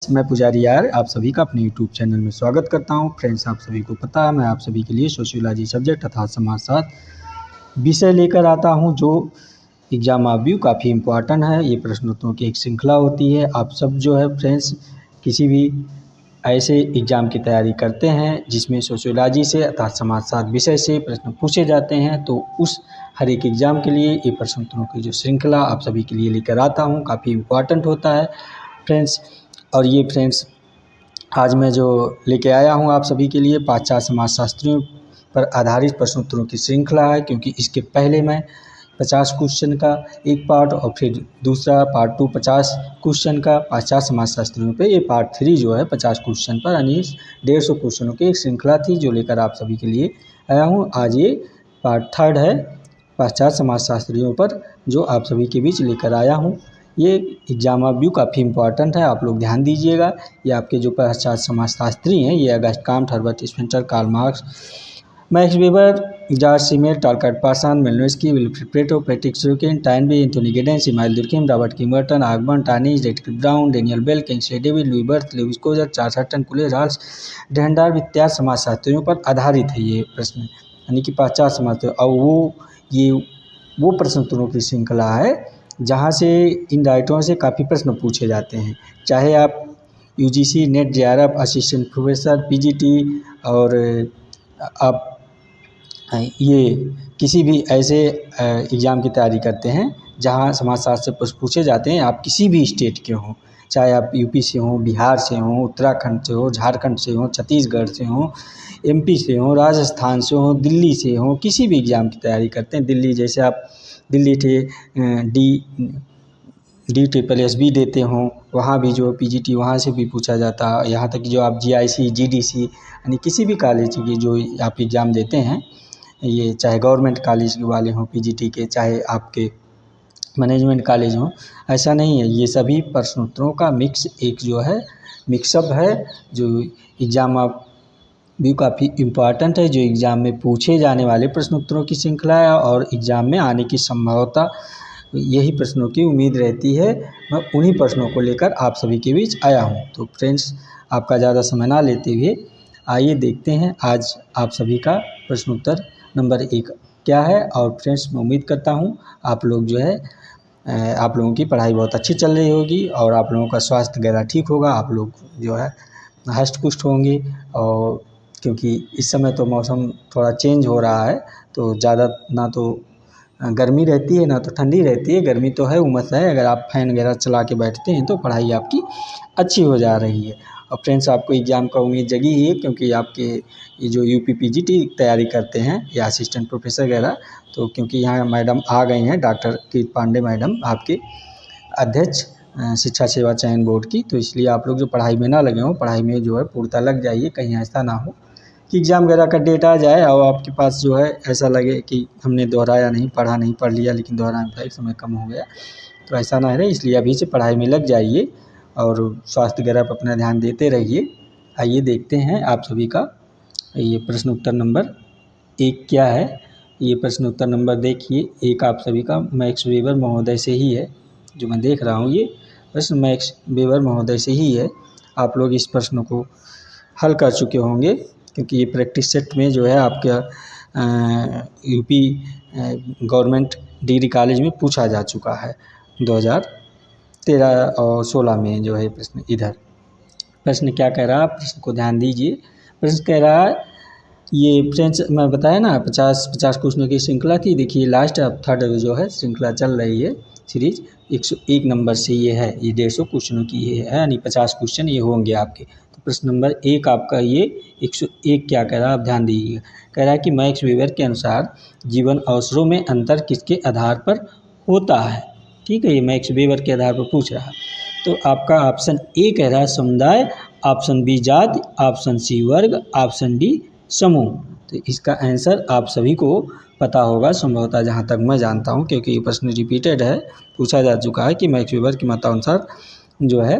मैं पुजारी यार आप सभी का अपने यूट्यूब चैनल में स्वागत करता हूं। फ्रेंड्स, आप सभी को पता है मैं आप सभी के लिए सोशियोलॉजी सब्जेक्ट अर्थात समाजशास्त्र विषय लेकर आता हूं, जो एग्ज़ाम आप व्यू काफ़ी इम्पोर्टेंट है। ये प्रश्नोत्तरों की एक श्रृंखला होती है। आप सब जो है फ्रेंड्स किसी भी ऐसे एग्ज़ाम की तैयारी करते हैं जिसमें सोशियोलॉजी से अर्थात समाजशास्त्र विषय से प्रश्न पूछे जाते हैं, तो उस हर एक एग्ज़ाम के लिए ये प्रश्नोत्तरों की जो श्रृंखला आप सभी के लिए लेकर आता हूँ काफ़ी इम्पोर्टेंट होता है फ्रेंड्स। और ये फ्रेंड्स आज मैं जो लेके आया हूँ आप सभी के लिए पाश्चात्य समाजशास्त्रियों पर आधारित प्रश्नोत्तरों की श्रृंखला है, क्योंकि इसके पहले मैं 50 क्वेश्चन का एक पार्ट और फिर दूसरा पार्ट 2 50 क्वेश्चन का पाश्चात्य समाजशास्त्रियों पे, ये पार्ट 3 जो है 50 क्वेश्चन पर यानी 150 क्वेश्चनों की एक श्रृंखला थी जो लेकर आप सभी के लिए आया हूँ। आज ये पार्ट 3 है पाश्चात्य समाजशास्त्रियों पर, जो आप सभी के बीच लेकर आया हूँ। ये एग्ज़ाम ऑफ व्यू काफ़ी इंपॉर्टेंट है, आप लोग ध्यान दीजिएगा। ये आपके जो पाश्चात्य समाजशास्त्री हैं ये August Comte, Herbert Spencer, Karl Marx, Max Weber, George Simmel, Talcott Parsons, Malinowski, Wilfred Pareto, Patrick Sorokin, Toynbee, Anthony Giddens, Emile Durkheim, Robert King Merton, Ogburn, टार्निश, Radcliffe Brown, Daniel Bell, Kingsley David, Louis Wirth, Lewis Coser, Charles Horton, Cooley, Ralf डेनडार्फ इत्यादि समाजशास्त्रियों पर आधारित है ये प्रश्न, यानी कि पाश्चात्य समाज। और ये वो प्रश्नोत्तरों की श्रृंखला है जहाँ से इन राइटरों से काफ़ी प्रश्न पूछे जाते हैं, चाहे आप UGC, net, JRF, assistant professor, PGT और आप ये किसी भी ऐसे एग्ज़ाम की तैयारी करते हैं जहाँ समाजशास्त्र से प्रश्न पूछे जाते हैं। आप किसी भी स्टेट के हों, चाहे आप यूपी से हों, बिहार से हों, उत्तराखंड से हो, झारखंड से हों, छत्तीसगढ़ से हों, एमपी से हों, राजस्थान से हों, दिल्ली से हों, किसी भी एग्ज़ाम की तैयारी करते हैं। दिल्ली जैसे आप दिल्ली थे DSSB देते हों, वहाँ भी जो पीजीटी वहाँ से भी पूछा जाता है। यहाँ तक कि जो आप जीआईसी, जीडीसी यानी किसी भी कॉलेज की जो आप एग्ज़ाम देते हैं, ये चाहे गवर्नमेंट कॉलेज वाले हों पीजीटी के, चाहे आपके मैनेजमेंट कॉलेज हों, ऐसा नहीं है। ये सभी प्रश्नोत्तरों का मिक्स एक जो है मिक्सअप है, जो एग्ज़ाम आप भी काफ़ी इम्पॉर्टेंट है, जो एग्ज़ाम में पूछे जाने वाले प्रश्नोत्तरों की श्रृंखला है और एग्ज़ाम में आने की संभावना यही प्रश्नों की उम्मीद रहती है। मैं उन्हीं प्रश्नों को लेकर आप सभी के बीच आया हूँ। तो फ्रेंड्स, आपका ज़्यादा समय ना लेते हुए आइए देखते हैं आज आप सभी का प्रश्नोत्तर नंबर 1 क्या है। और फ्रेंड्स, मैं उम्मीद करता हूँ आप लोग जो है आप लोगों की पढ़ाई बहुत अच्छी चल रही होगी और आप लोगों का स्वास्थ्य वगैरह ठीक होगा, आप लोग जो है हष्ट पुष्ट होंगे। और क्योंकि इस समय तो मौसम थोड़ा चेंज हो रहा है, तो ज़्यादा ना तो गर्मी रहती है ना तो ठंडी रहती है। गर्मी तो है, उमस है, अगर आप फैन वगैरह चला के बैठते हैं तो पढ़ाई आपकी अच्छी हो जा रही है। और फ्रेंड्स, आपको एग्ज़ाम का उम्मीद जगी ही है, क्योंकि आपके ये जो यूपी पीजीटी तैयारी करते हैं या असिस्टेंट प्रोफेसर वगैरह, तो क्योंकि यहाँ मैडम आ गई हैं, डॉक्टर कीर्ति पांडे मैडम आपके अध्यक्ष शिक्षा सेवा चयन बोर्ड की, तो इसलिए आप लोग जो पढ़ाई में ना लगे हों, पढ़ाई में जो है पूर्णतः लग जाइए। कहीं ऐसा ना हो कि एग्ज़ाम वगैरह का डेट आ जाए और आपके पास जो है ऐसा लगे कि हमने दोहराया नहीं, पढ़ा नहीं, पढ़ लिया लेकिन दोहराया था, एक समय कम हो गया, तो ऐसा ना रहे। इसलिए अभी से पढ़ाई में लग जाइए और स्वास्थ्य वगैरह पर अपना ध्यान देते रहिए। आइए देखते हैं आप सभी का ये प्रश्न उत्तर नंबर 1 क्या है। ये प्रश्न उत्तर नंबर देखिए 1 आप सभी का मैक्स वेबर महोदय से ही है। जो मैं देख रहा हूँ ये प्रश्न मैक्स वेबर महोदय से ही है। आप लोग इस प्रश्न को हल कर चुके होंगे, क्योंकि ये प्रैक्टिस सेट में जो है आपका यूपी गवर्नमेंट डिग्री कॉलेज में पूछा जा चुका है 2013 और 16 में जो है प्रश्न। इधर प्रश्न क्या कह रहा है, प्रश्न को ध्यान दीजिए। प्रश्न कह रहा है, ये फ्रेंड्स मैं बताया ना 50 क्वेश्चनों की श्रृंखला थी। देखिए लास्ट अब 3rd जो है श्रृंखला चल रही है, सीरीज 101 नंबर से ये है, ये 150 क्वेश्चनों की ये है, यानी 50 क्वेश्चन ये होंगे आपके। तो प्रश्न नंबर 1 आपका ये 101 क्या कह रहा है, आप ध्यान दीजिएगा। कह रहा है कि मैक्स वेबर के अनुसार जीवन अवसरों में अंतर किसके आधार पर होता है। ठीक है, ये मैक्स वेबर के आधार पर पूछ रहा है। तो आपका ऑप्शन ए कह रहा है समुदाय, ऑप्शन बी जाति, ऑप्शन सी वर्ग, ऑप्शन डी समूह। तो इसका आंसर आप सभी को पता होगा संभवतः, जहाँ तक मैं जानता हूँ, क्योंकि ये प्रश्न रिपीटेड है, पूछा जा चुका है कि मैक्स वेबर के मतानुसार जो है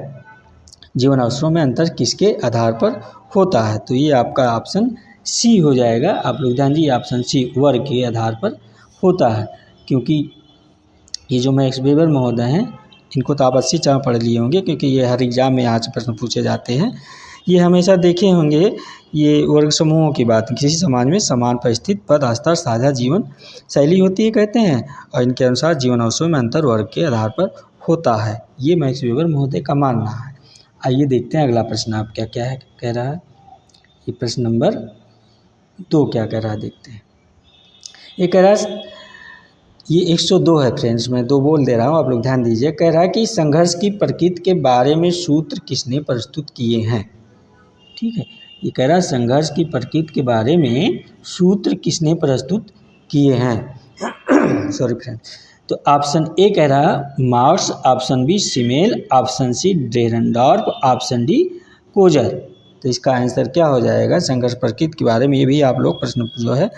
जीवन अवसरों में अंतर किसके आधार पर होता है। तो ये आपका ऑप्शन सी हो जाएगा। आप लोग ध्यान दीजिए, ऑप्शन सी वर्ग के आधार पर होता है, क्योंकि ये जो मैक्स वेबर महोदय हैं इनको तो आप 80 चाह पढ़ लिए होंगे, क्योंकि ये हर एग्ज़ाम में यहाँ से प्रश्न पूछे जाते हैं। ये हमेशा देखे होंगे, ये वर्ग समूहों की बात, किसी समाज में समान परिस्थिति, पद, स्तर, साझा जीवन शैली होती है कहते हैं, और इनके अनुसार जीवन अवसरों में अंतर वर्ग के आधार पर होता है, ये मैक्स वेबर महोदय का मानना है। आइए देखते हैं अगला प्रश्न आप क्या क्या है कह रहा है। ये प्रश्न नंबर 2 क्या कह रहा है, देखते हैं। ये कह रहा है, ये 102 है फ्रेंड्स, मैं 2 बोल दे रहा हूँ, आप लोग ध्यान दीजिए। कह रहा है कि संघर्ष की प्रकृति के बारे में सूत्र किसने प्रस्तुत किए हैं। ठीक है, ये कह रहा है संघर्ष की प्रकृति के बारे में सूत्र किसने प्रस्तुत किए हैं। Sorry friends. तो ऑप्शन ए कह रहा है Marx, option B Simmel, option C Dahrendorf, option D Coser. तो इसका आंसर क्या हो जाएगा, संघर्ष प्रकृति के बारे में ये भी आप लोग प्रश्न जो है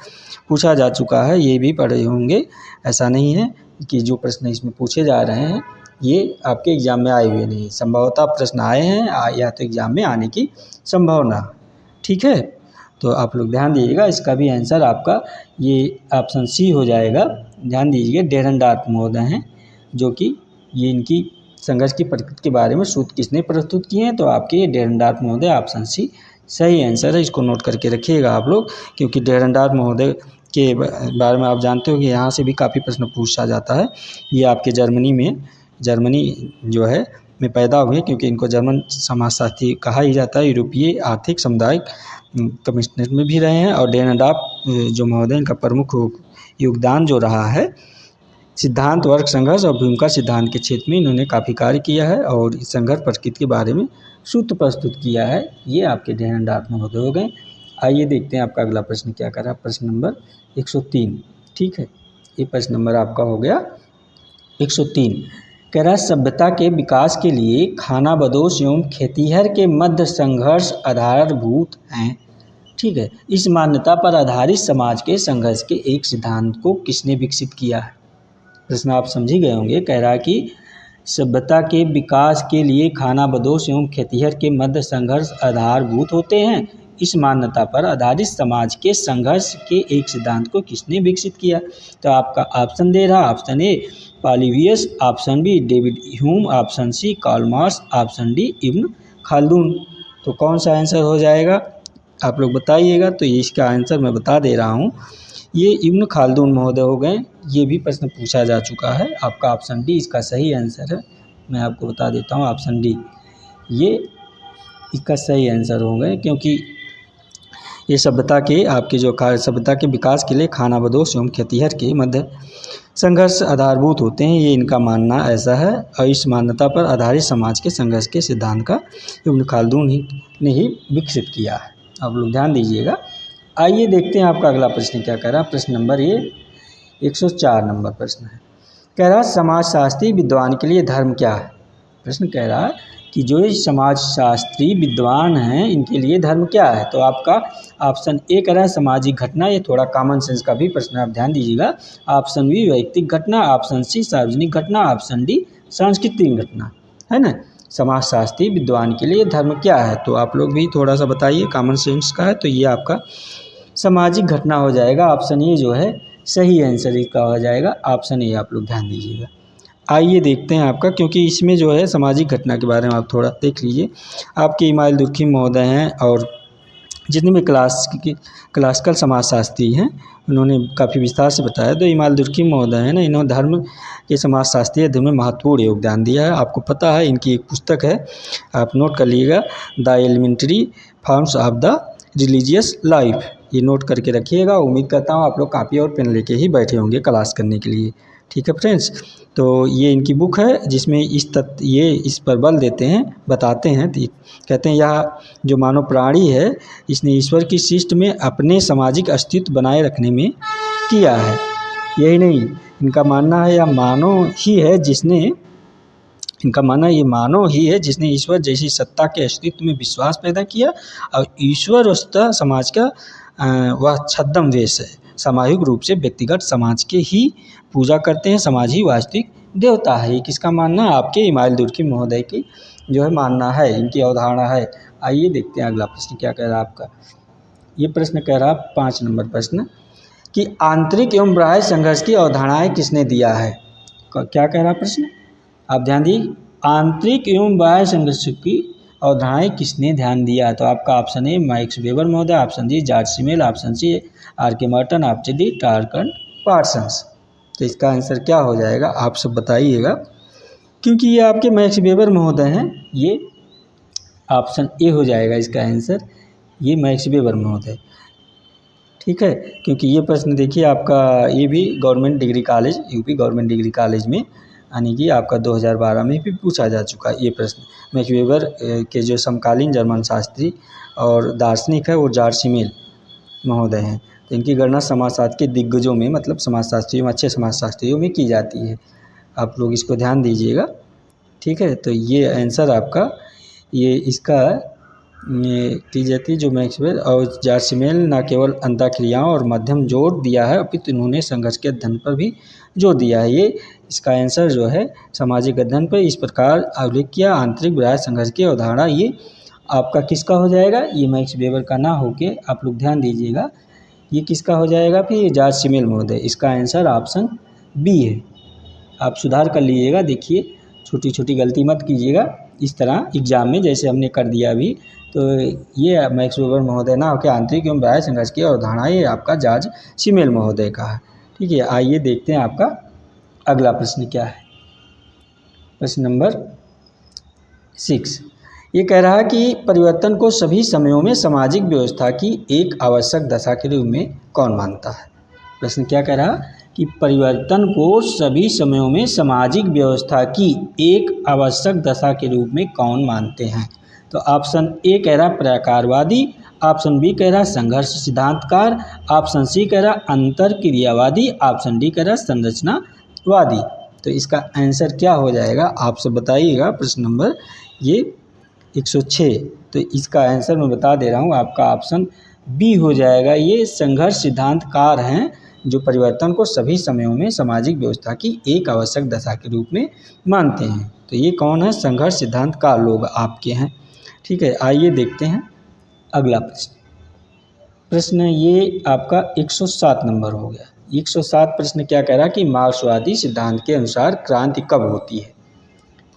पूछा जा चुका है, ये भी पढ़े होंगे। ऐसा नहीं है कि जो प्रश्न इसमें पूछे जा रहे हैं ये आपके एग्ज़ाम में आए हुए नहीं, संभवतः प्रश्न आए हैं या तो एग्ज़ाम में आने की संभावना। ठीक है, तो आप लोग ध्यान दीजिएगा, इसका भी आंसर आपका ये ऑप्शन सी हो जाएगा। ध्यान दीजिए, डेरनडॉर्फ महोदय हैं जो कि ये इनकी संघर्ष की प्रकृति के बारे में सूत्र किसने प्रस्तुत किए हैं, तो आपके ये डेरनडॉर्फ महोदय ऑप्शन सी सही आंसर है। इसको नोट करके रखिएगा आप लोग, क्योंकि डेरनडॉर्फ महोदय के बारे में आप जानते हो कि यहाँ से भी काफ़ी प्रश्न पूछा जाता है। ये आपके जर्मनी जो है में पैदा हुए, क्योंकि इनको जर्मन समाजशास्त्री कहा ही जाता है। यूरोपीय आर्थिक सामुदायिक कमिश्नर में भी रहे हैं, और डेरनडॉर्फ जो महोदय इनका प्रमुख योगदान जो रहा है सिद्धांत, वर्ग संघर्ष और भूमिका सिद्धांत के क्षेत्र में इन्होंने काफ़ी कार्य किया है, और संघर्ष प्रकृति के बारे में सूत्र प्रस्तुत किया है। ये आपके डेरनडॉर्फ महोदय हो गए। आइए देखते हैं आपका अगला प्रश्न क्या कर रहा है, प्रश्न नंबर 103। ठीक है, ये प्रश्न नंबर आपका हो गया 103। कह रहा है सभ्यता के विकास के लिए खानाबदोश एवं खेतिहर के मध्य संघर्ष आधारभूत हैं। ठीक है, इस मान्यता पर आधारित समाज के संघर्ष के एक सिद्धांत को किसने विकसित किया है। प्रश्न आप समझ ही गए होंगे। कह रहा है कि सभ्यता के विकास के लिए खानाबदोश एवं खेतिहर के मध्य संघर्ष आधारभूत होते हैं। इस मान्यता पर आधारित समाज के संघर्ष के एक सिद्धांत को किसने विकसित किया। तो आपका ऑप्शन दे रहा, option A Polybius, option B David Hume, option C Karl Marx, option D Ibn Khaldun. तो कौन सा आंसर हो जाएगा आप लोग बताइएगा। तो इसका आंसर मैं बता दे रहा हूँ, ये इब्न खाल्दून महोदय हो गए। ये भी प्रश्न पूछा जा चुका है। आपका ऑप्शन डी इसका सही आंसर है। मैं आपको बता देता हूँ, ऑप्शन डी ये इसका सही आंसर हो गए, क्योंकि ये सभ्यता के आपके जो सभ्यता के विकास के लिए खानाबदोश एवं खेतिहर के मध्य संघर्ष आधारभूत होते हैं, ये इनका मानना ऐसा है। और इस मान्यता पर आधारित समाज के संघर्ष के सिद्धांत का इब्न खाल्दून ने ही विकसित किया है। आप लोग ध्यान दीजिएगा। आइए देखते हैं आपका अगला प्रश्न क्या कह रहा है। प्रश्न नंबर ये 104 नंबर प्रश्न है। कह रहा है समाजशास्त्री विद्वान के लिए धर्म क्या है। प्रश्न कह रहा है कि जो समाजशास्त्री विद्वान हैं इनके लिए धर्म क्या है। तो आपका ऑप्शन ए कह रहा है सामाजिक घटना, ये थोड़ा कॉमन सेंस का भी प्रश्न है, आप ध्यान दीजिएगा। ऑप्शन बी वैयक्तिक घटना, ऑप्शन सी सार्वजनिक घटना, ऑप्शन डी सांस्कृतिक घटना, है ना। समाजशास्त्री विद्वान के लिए धर्म क्या है, तो आप लोग भी थोड़ा सा बताइए, कॉमन सेंस का है। तो ये आपका सामाजिक घटना हो जाएगा। ऑप्शन ए जो है सही आंसर इसका हो जाएगा, ऑप्शन ए आप लोग ध्यान दीजिएगा। आइए देखते हैं आपका, क्योंकि इसमें जो है सामाजिक घटना के बारे में आप थोड़ा देख लीजिए। आपके इमाइल दुर्खी महोदय हैं, और जितने भी क्लासिकल समाजशास्त्री हैं उन्होंने काफ़ी विस्तार से बताया। तो इमाइल दुर्खी महोदय हैं ना, इन्होंने धर्म के समाजशास्त्रीय अध्ययन में महत्वपूर्ण योगदान दिया है। आपको पता है इनकी एक पुस्तक है, आप नोट कर लीजिएगा, the elementary forms of the religious life. ये नोट करके रखिएगा। उम्मीद करता हूँ आप लोग कापी और पेन लेके ही बैठे होंगे क्लास करने के लिए। ठीक है फ्रेंड्स, तो ये इनकी बुक है जिसमें ये इस पर बल देते हैं, बताते हैं। कहते हैं यह जो मानव प्राणी है इसने ईश्वर की सृष्टि में अपने सामाजिक अस्तित्व बनाए रखने में किया है। यही नहीं, इनका मानना है यह मानव ही है जिसने ईश्वर जैसी सत्ता के अस्तित्व में विश्वास पैदा किया, और ईश्वर वस्तुतः समाज का वह छद्म वेश है। सामूहिक रूप से व्यक्तिगत समाज के ही पूजा करते हैं, समाज ही वास्तविक देवता है। ये किसका मानना है, आपके इमाइल दुर्खी महोदय की जो है मानना है, इनकी अवधारणा है। आइए देखते हैं अगला प्रश्न क्या कह रहा है आपका। ये प्रश्न कह रहा है 5 नंबर प्रश्न कि आंतरिक एवं बाह्य संघर्ष की अवधारणाएं किसने दिया है। क्या कह रहा प्रश्न, आप ध्यान दीजिए, आंतरिक एवं बाह्य संघर्ष की अवधारणाएं किसने ध्यान दिया? तो आपका ऑप्शन ए मैक्स वेबर महोदय, option D George Simmel, option C R K Merton, option D Talcott Parsons. तो इसका आंसर क्या हो जाएगा आप सब बताइएगा, क्योंकि ये आपके मैक्स वेबर महोदय हैं। ये ऑप्शन ए हो जाएगा इसका आंसर, ये मैक्स वेबर महोदय। ठीक है, क्योंकि ये प्रश्न देखिए आपका ये भी government degree college, UP government degree college में यानी कि आपका 2012 में भी पूछा जा चुका है ये प्रश्न। मैक्स वेबर के जो समकालीन जर्मन शास्त्री और दार्शनिक है वो जॉर्ज सिमेल महोदय हैं। तो इनकी गणना समाजशास्त्र के दिग्गजों में, मतलब समाजशास्त्रियों में, अच्छे समाजशास्त्रियों में की जाती है। आप लोग इसको ध्यान दीजिएगा। ठीक है, तो ये आंसर आपका ये इसका की जाती है जो मैक्स वेबर और जॉर्ज सिमेल न केवल अंतःक्रियाओं और मध्यम जोर दिया है, अपितु इन्होंने संघर्ष के अध्ययन पर भी जोर दिया है। ये इसका आंसर जो है सामाजिक अध्ययन पर इस प्रकार उल्लेख किया, आंतरिक बाह्य संघर्ष की अवधारणा, ये आपका किसका हो जाएगा? ये मैक्स वेबर का ना होके आप लोग ध्यान दीजिएगा, ये किसका हो जाएगा? फिर जॉर्ज सिमेल महोदय। इसका आंसर ऑप्शन बी है। आप सुधार कर लीजिएगा, देखिए छोटी छोटी गलती मत कीजिएगा इस तरह एग्जाम में जैसे हमने कर दिया अभी। तो ये मैक्स वेबर महोदय ना होकर आंतरिक एवं बाह्य संघर्ष की अवधारणा ये आपका जॉर्ज सिमेल महोदय का है। ठीक है, आइए देखते हैं आपका अगला प्रश्न क्या है। प्रश्न नंबर 6 ये कह रहा है कि परिवर्तन को सभी समयों में सामाजिक व्यवस्था की एक आवश्यक दशा के रूप में कौन मानता है? प्रश्न क्या कह रहा कि परिवर्तन को सभी समयों में सामाजिक व्यवस्था की एक आवश्यक दशा के रूप में कौन मानते हैं? तो ऑप्शन ए कह रहा प्रकारवादी, ऑप्शन बी कह रहा संघर्ष सिद्धांतकार, ऑप्शन सी कह रहा अंतर क्रियावादी, ऑप्शन डी कह रहा संरचनावादी। तो इसका आंसर क्या हो जाएगा आप सब बताइएगा। प्रश्न नंबर ये 106, तो इसका आंसर मैं बता दे रहा हूँ, आपका ऑप्शन बी हो जाएगा। ये संघर्ष सिद्धांतकार हैं जो परिवर्तन को सभी समयों में सामाजिक व्यवस्था की एक आवश्यक दशा के रूप में मानते हैं। तो ये कौन है? संघर्ष सिद्धांतकार लोग आपके हैं। ठीक है, आइए देखते हैं अगला प्रश्न। प्रश्न ये आपका 107 नंबर हो गया। 107 प्रश्न क्या कह रहा कि मार्क्सवादी सिद्धांत के अनुसार क्रांति कब होती है?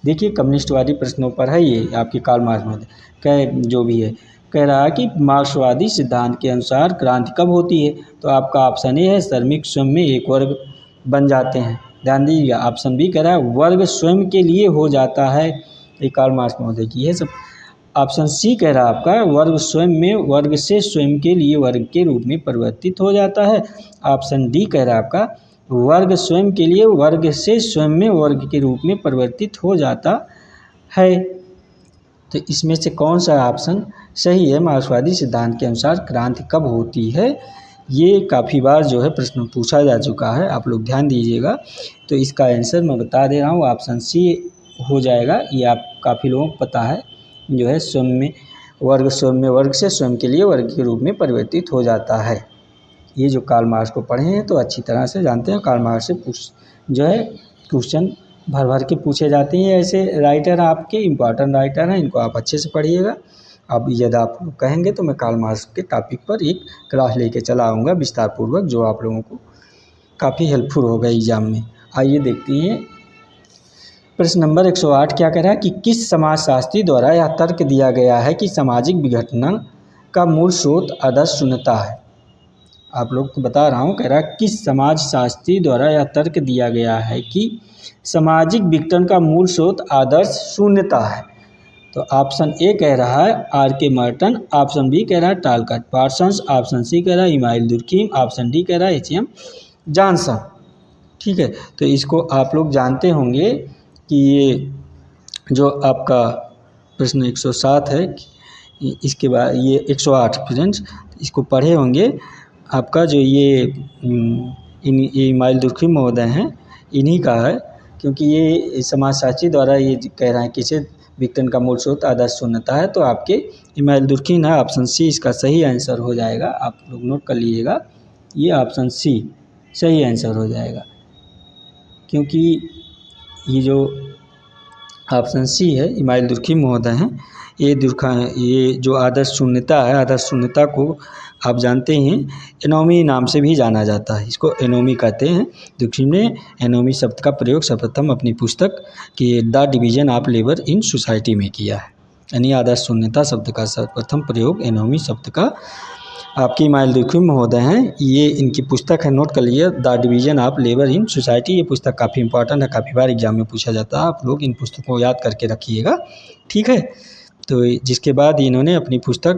देखिए कम्युनिस्टवादी प्रश्नों पर है ये आपके कार्ल मार्क्स में कह जो भी है, कह रहा है कि मार्क्सवादी सिद्धांत के अनुसार क्रांति कब होती है? तो आपका ऑप्शन ए है श्रमिक स्वयं में एक वर्ग बन जाते हैं। ध्यान दीजिएगा, ऑप्शन बी कह रहा है वर्ग स्वयं के लिए हो जाता है, ये कार्ल मार्क्स महोदय की है सब। ऑप्शन सी कह रहा आपका वर्ग स्वयं में वर्ग से स्वयं के लिए वर्ग के रूप में परिवर्तित हो जाता है। ऑप्शन डी कह रहा आपका वर्ग स्वयं के लिए वर्ग से स्वयं में वर्ग के रूप में परिवर्तित हो जाता है। तो इसमें से कौन सा ऑप्शन सही है? मार्क्सवादी सिद्धांत के अनुसार क्रांति कब होती है? ये काफ़ी बार जो है प्रश्न पूछा जा चुका है, आप लोग ध्यान दीजिएगा। तो इसका आंसर मैं बता दे रहा हूँ, ऑप्शन सी हो जाएगा। ये आप काफ़ी लोगों को पता है, जो है स्वयं में वर्ग से स्वयं के लिए वर्ग के रूप में परिवर्तित हो जाता है। ये जो कार्ल मार्क्स को पढ़े हैं तो अच्छी तरह से जानते हैं। कार्ल मार्क्स से जो है क्वेश्चन भर भर के पूछे जाते हैं। ऐसे राइटर आपके इम्पॉर्टेंट राइटर हैं, इनको आप अच्छे से पढ़िएगा। अब यदि आप कहेंगे तो मैं कार्ल मार्क्स के टॉपिक पर एक क्लास लेके चला आऊँगा विस्तार पूर्वक, जो आप लोगों को काफ़ी हेल्पफुल होगा एग्जाम में। आइए देखते हैं प्रश्न नंबर 108 क्या कह रहा है कि किस समाजशास्त्री द्वारा यह तर्क दिया गया है कि सामाजिक विघटन का मूल स्रोत आदर्श शून्यता है? आप लोग को बता रहा हूँ, कह रहा है किस समाजशास्त्री द्वारा यह तर्क दिया गया है कि सामाजिक विघटन का मूल स्रोत आदर्श शून्यता है? तो ऑप्शन ए कह रहा है are K Merton, option B कह रहा है टार्कन पार्सन्स, ऑप्शन सी कह रहा है इमाइल दुर्खीम, ऑप्शन डी कह रहा है एच.एम. जॉनसन। ठीक है, तो इसको आप लोग जानते होंगे कि ये जो आपका प्रश्न 107 है, इसके बाद ये 108 फ्रेंड्स इसको पढ़े होंगे। आपका जो ये इमाइल दुर्खीम महोदय हैं, इन्हीं का है, क्योंकि ये समाजशास्त्री द्वारा ये कह रहे हैं कि इसे विघटन का मूल स्रोत आदर्श शून्यता है। तो आपके इमाइल दुर्खीम है, ऑप्शन सी इसका सही आंसर हो जाएगा। आप लोग नोट कर लीजिएगा, ये ऑप्शन सी सही आंसर हो जाएगा, क्योंकि ये जो ऑप्शन सी है इमाइल दुर्खीम महोदय हैं, ये जो आदर्श शून्यता है, आदर्श शून्यता को आप जानते हैं एनोमी नाम से भी जाना जाता है, इसको एनोमी कहते हैं। दुर्खिम ने एनोमी शब्द का प्रयोग सर्वप्रथम अपनी पुस्तक कि the division of labour in society में किया है। यानी आदर्श शून्यता शब्द का सर्वप्रथम प्रयोग एनोमी शब्द का आपकी इमाइल दुर्खिम महोदय हैं, ये इनकी पुस्तक है, नोट कर लिए, the division of labour in society. ये पुस्तक काफ़ी इंपॉर्टेंट है, काफ़ी बार एग्जाम में पूछा जाता है, आप लोग इन पुस्तकों को याद करके रखिएगा, ठीक है। तो जिसके बाद इन्होंने अपनी पुस्तक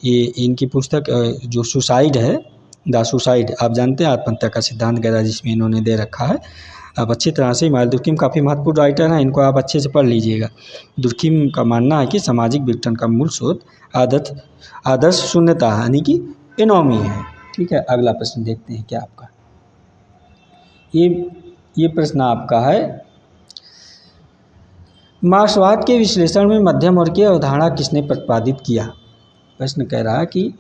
ये इनकी पुस्तक जो सुसाइड है, द सुसाइड, आप जानते हैं आत्महत्या का सिद्धांत वगैरह जिसमें इन्होंने दे रखा है। आप अच्छी तरह से इमाइल दुर्खिम काफ़ी महत्वपूर्ण राइटर हैं, इनको आप अच्छे से पढ़ लीजिएगा। दुर्खिम का मानना है कि सामाजिक विघटन का मूल स्रोत आदर्श शून्यता यानी कि एनोमी है, ठीक है। अगला प्रश्न देखते हैं क्या आपका, ये प्रश्न आपका है, मार्क्सवाद के विश्लेषण में मध्यम वर्ग की अवधारणा किसने प्रतिपादित किया। प्रश्न कह रहा है कि